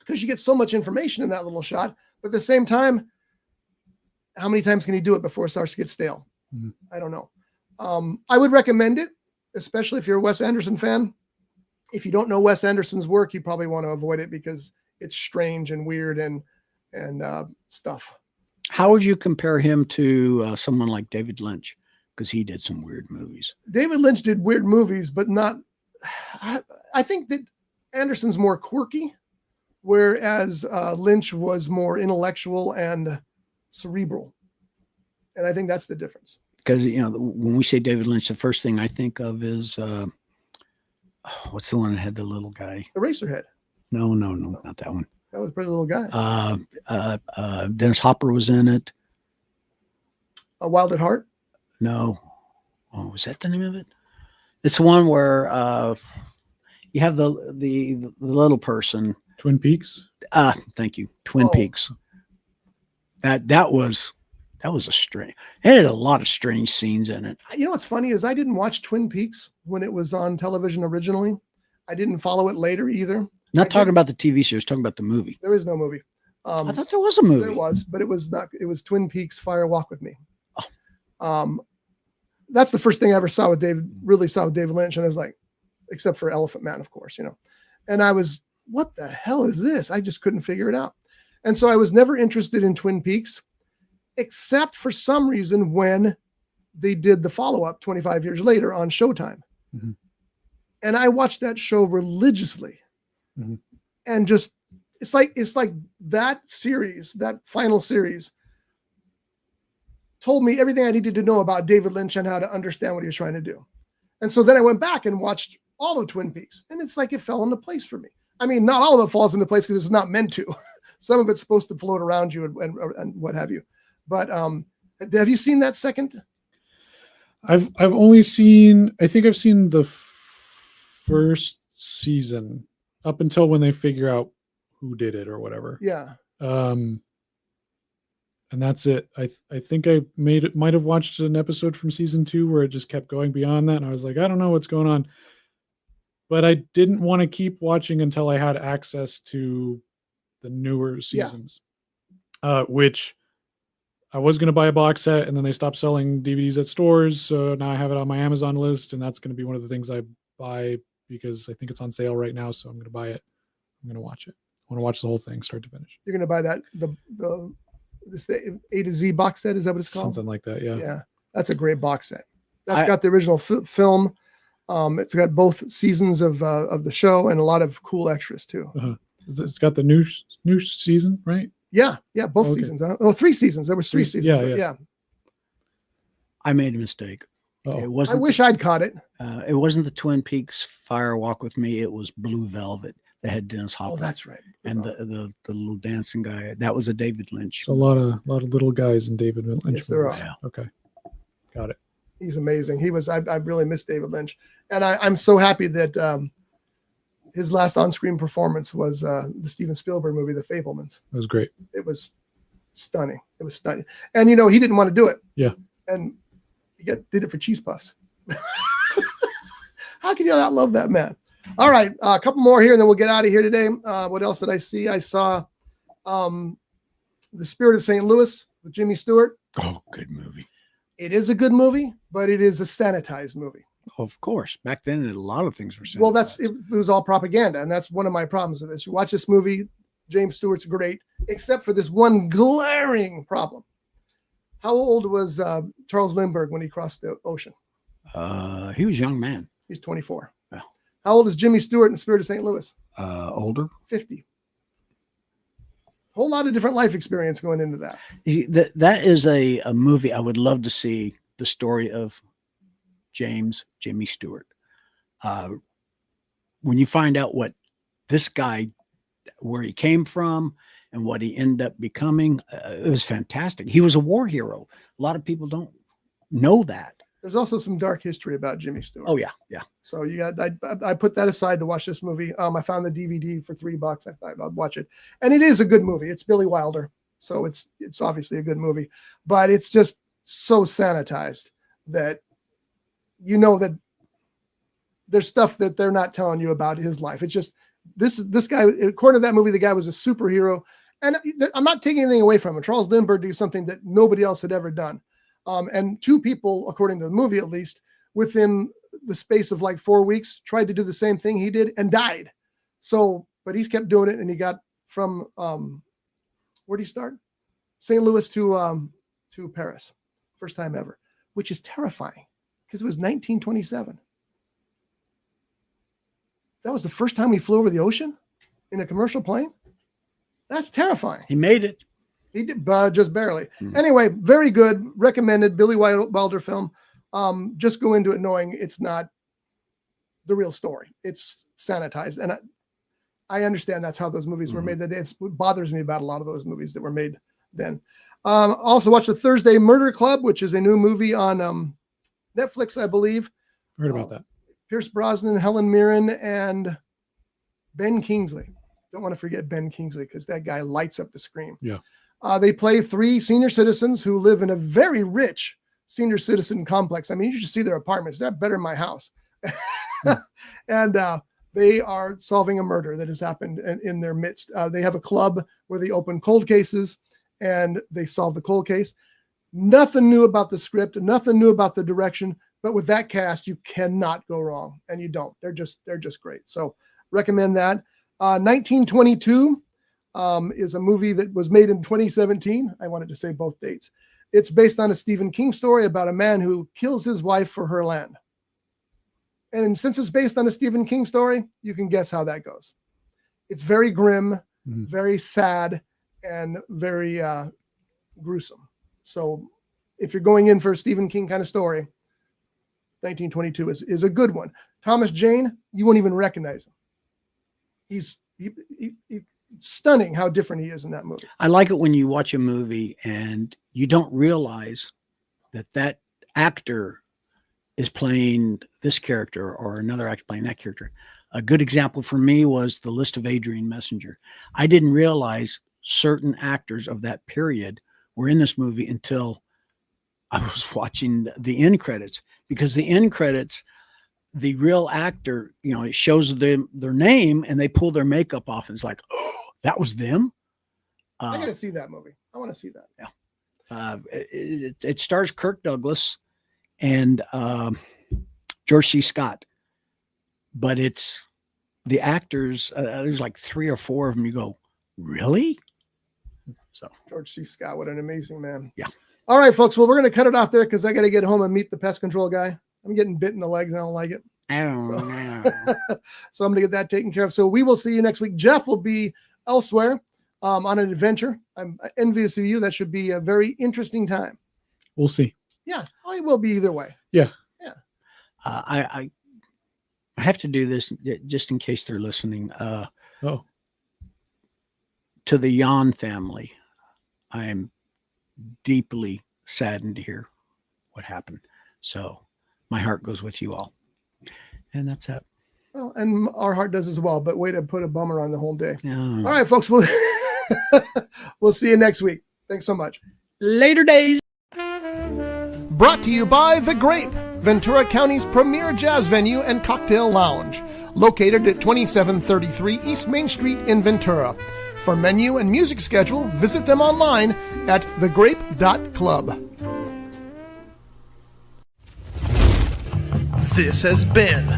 because you get so much information in that little shot. But at the same time, how many times can you do it before it starts to get stale? Mhm. I don't know. I would recommend it, especially if you're a Wes Anderson fan. If you don't know Wes Anderson's work, you probably want to avoid it because it's strange and weird and stuff. How would you compare him to someone like David Lynch? Because he did some weird movies. David Lynch did weird movies, but not. I think that Anderson's more quirky, whereas Lynch was more intellectual and cerebral. And I think that's the difference. Because, when we say David Lynch, the first thing I think of is, what's the one that had the little guy? Eraserhead. No, not that one. That was a pretty little guy. Dennis Hopper was in it. A Wild at Heart. No. Oh, was that the name of it? It's the one where you have the little person. Twin Peaks? Thank you. Twin Peaks. That was a strange. It had a lot of strange scenes in it. You know what's funny is I didn't watch Twin Peaks when it was on television originally. I didn't follow it later either. Not talking about the TV series, talking about the movie. There is no movie. I thought there was a movie. There was, but it was not. It was Twin Peaks: Fire Walk with Me. That's the first thing I ever saw with David Lynch, and I was like, except for Elephant Man, of course, And I was, what the hell is this? I just couldn't figure it out, and so I was never interested in Twin Peaks, except for some reason when they did the follow-up 25 years later on Showtime, Mhm. and I watched that show religiously, Mhm. and just it's like that series, that final series, told me everything I needed to know about David Lynch and how to understand what he was trying to do. And so then I went back and watched all of Twin Peaks, and it's like it fell into place for me. I mean, not all of it falls into place because it's not meant to. Some of it's supposed to float around you and what have you. But have you seen that second? I've only seen, I think I've seen the first season up until when they figure out who did it or whatever. Yeah. And that's it. I think I might have watched an episode from season 2 where it just kept going beyond that. And I was like, I don't know what's going on. But I didn't want to keep watching until I had access to the newer seasons, which I was going to buy a box set, and then they stopped selling DVDs at stores. So now I have it on my Amazon list, and that's going to be one of the things I buy because I think it's on sale right now. So I'm going to buy it. I'm going to watch it. I want to watch the whole thing start to finish. You're going to buy that, the A to Z box set. Is that what it's called? Something like that. Yeah. Yeah. That's a great box set. That's got the original film. It's got both seasons of the show and a lot of cool extras too. Uh-huh. It's got the new season, right? Yeah. Both seasons. Oh, 3 seasons. There was 3 seasons. Yeah. I made a mistake. Uh-oh. It wasn't. I wish I'd caught it. It wasn't the Twin Peaks Fire Walk with Me. It was Blue Velvet. that had Dennis Oh, Hopper. that's right. And the little dancing guy, that was a David Lynch. So a lot of little guys in David Lynch. Yes, there movies. are. Yeah. Okay, got it. He's amazing. He was. I really miss David Lynch, and I'm so happy that his last on-screen performance was the Steven Spielberg movie, The Fabelmans. That was great. It was stunning. It was stunning. And you know, he didn't want to do it. Yeah. And he did it for cheese puffs. How can you not love that man? All right, a couple more here, and then we'll get out of here today. What else did I see? I saw The Spirit of St. Louis with Jimmy Stewart. Oh, good movie. It is a good movie, but it is a sanitized movie. Of course. Back then, a lot of things were sanitized. Well, it was all propaganda, and that's one of my problems with this. You watch this movie, James Stewart's great, except for this one glaring problem. How old was Charles Lindbergh when he crossed the ocean? He was a young man. He's 24. Yeah. How old is Jimmy Stewart in The Spirit of St. Louis? Older. 50. Whole lot of different life experience going into that. You see, that is a movie I would love to see, the story of Jimmy Stewart. When you find out what this guy, where he came from and what he ended up becoming, it was fantastic. He was a war hero. A lot of people don't know that. There's also some dark history about Jimmy Stewart. Oh yeah. Yeah. So you got, I put that aside to watch this movie. I found the DVD for $3. I thought I'd watch it, and it is a good movie. It's Billy Wilder, so it's obviously a good movie, but it's just so sanitized that you know that there's stuff that they're not telling you about his life. It's just this guy. According to that movie, the guy was a superhero, and I'm not taking anything away from him. Charles Lindbergh did something that nobody else had ever done. And two people, according to the movie at least, within the space of like 4 weeks, tried to do the same thing he did and died. So, but he's kept doing it, and he got from where did he start? St. Louis to Paris, first time ever, which is terrifying because it was 1927. That was the first time we flew over the ocean in a commercial plane. That's terrifying. He made it. He did, just barely. Anyway, very good. Recommended. Billy Wilder film. Just go into it knowing it's not the real story. It's sanitized. And I understand that's how those movies were made. It bothers me about a lot of those movies that were made then. Also watch The Thursday Murder Club, which is a new movie on Netflix, I believe. Heard about that. Pierce Brosnan, Helen Mirren, and Ben Kingsley. Don't want to forget Ben Kingsley because that guy lights up the screen. Yeah. They play 3 senior citizens who live in a very rich senior citizen complex. I mean, you should see their apartments. They're better than my house. And they are solving a murder that has happened in their midst. They have a club where they open cold cases and they solve the cold case. Nothing new about the script, nothing new about the direction, but with that cast, you cannot go wrong, and you don't. They're just great. So recommend that. 1922 is a movie that was made in 2017. I wanted to say both dates. It's based on a Stephen King story about a man who kills his wife for her land. And since it's based on a Stephen King story, you can guess how that goes. It's very grim, very sad, and very gruesome. So if you're going in for a Stephen King kind of story, 1922 is a good one. Thomas Jane, you won't even recognize him. He's stunning how different he is in that movie. I like it when you watch a movie and you don't realize that actor is playing this character or another actor playing that character. A good example for me was The List of Adrian Messenger. I didn't realize certain actors of that period were in this movie until I was watching the end credits, because the end credits, the real actor, it shows them their name and they pull their makeup off and it's like, oh, that was them. I got to see that movie. I want to see that. Yeah. It stars Kirk Douglas and George C. Scott, but it's the actors. There's like 3 or 4 of them. You go, really? So George C. Scott, what an amazing man. Yeah. All right, folks. Well, we're going to cut it off there because I got to get home and meet the pest control guy. I'm getting bit in the legs. I don't like it. So I'm going to get that taken care of. So we will see you next week. Jeff will be elsewhere on an adventure. I'm envious of you. That should be a very interesting time. We'll see. Yeah, I will be either way. Yeah. Yeah. I have to do this just in case they're listening. Oh, To the Yan family, I am deeply saddened to hear what happened. So my heart goes with you all. And that's it. Well, and our heart does as well, but way to put a bummer on the whole day. Yeah. All right, folks, we'll see you next week. Thanks so much. Later days. Brought to you by The Grape, Ventura County's premier jazz venue and cocktail lounge, located at 2733 East Main Street in Ventura. For menu and music schedule, visit them online at thegrape.club. This has been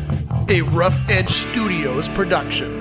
a Rough Edge Studios production.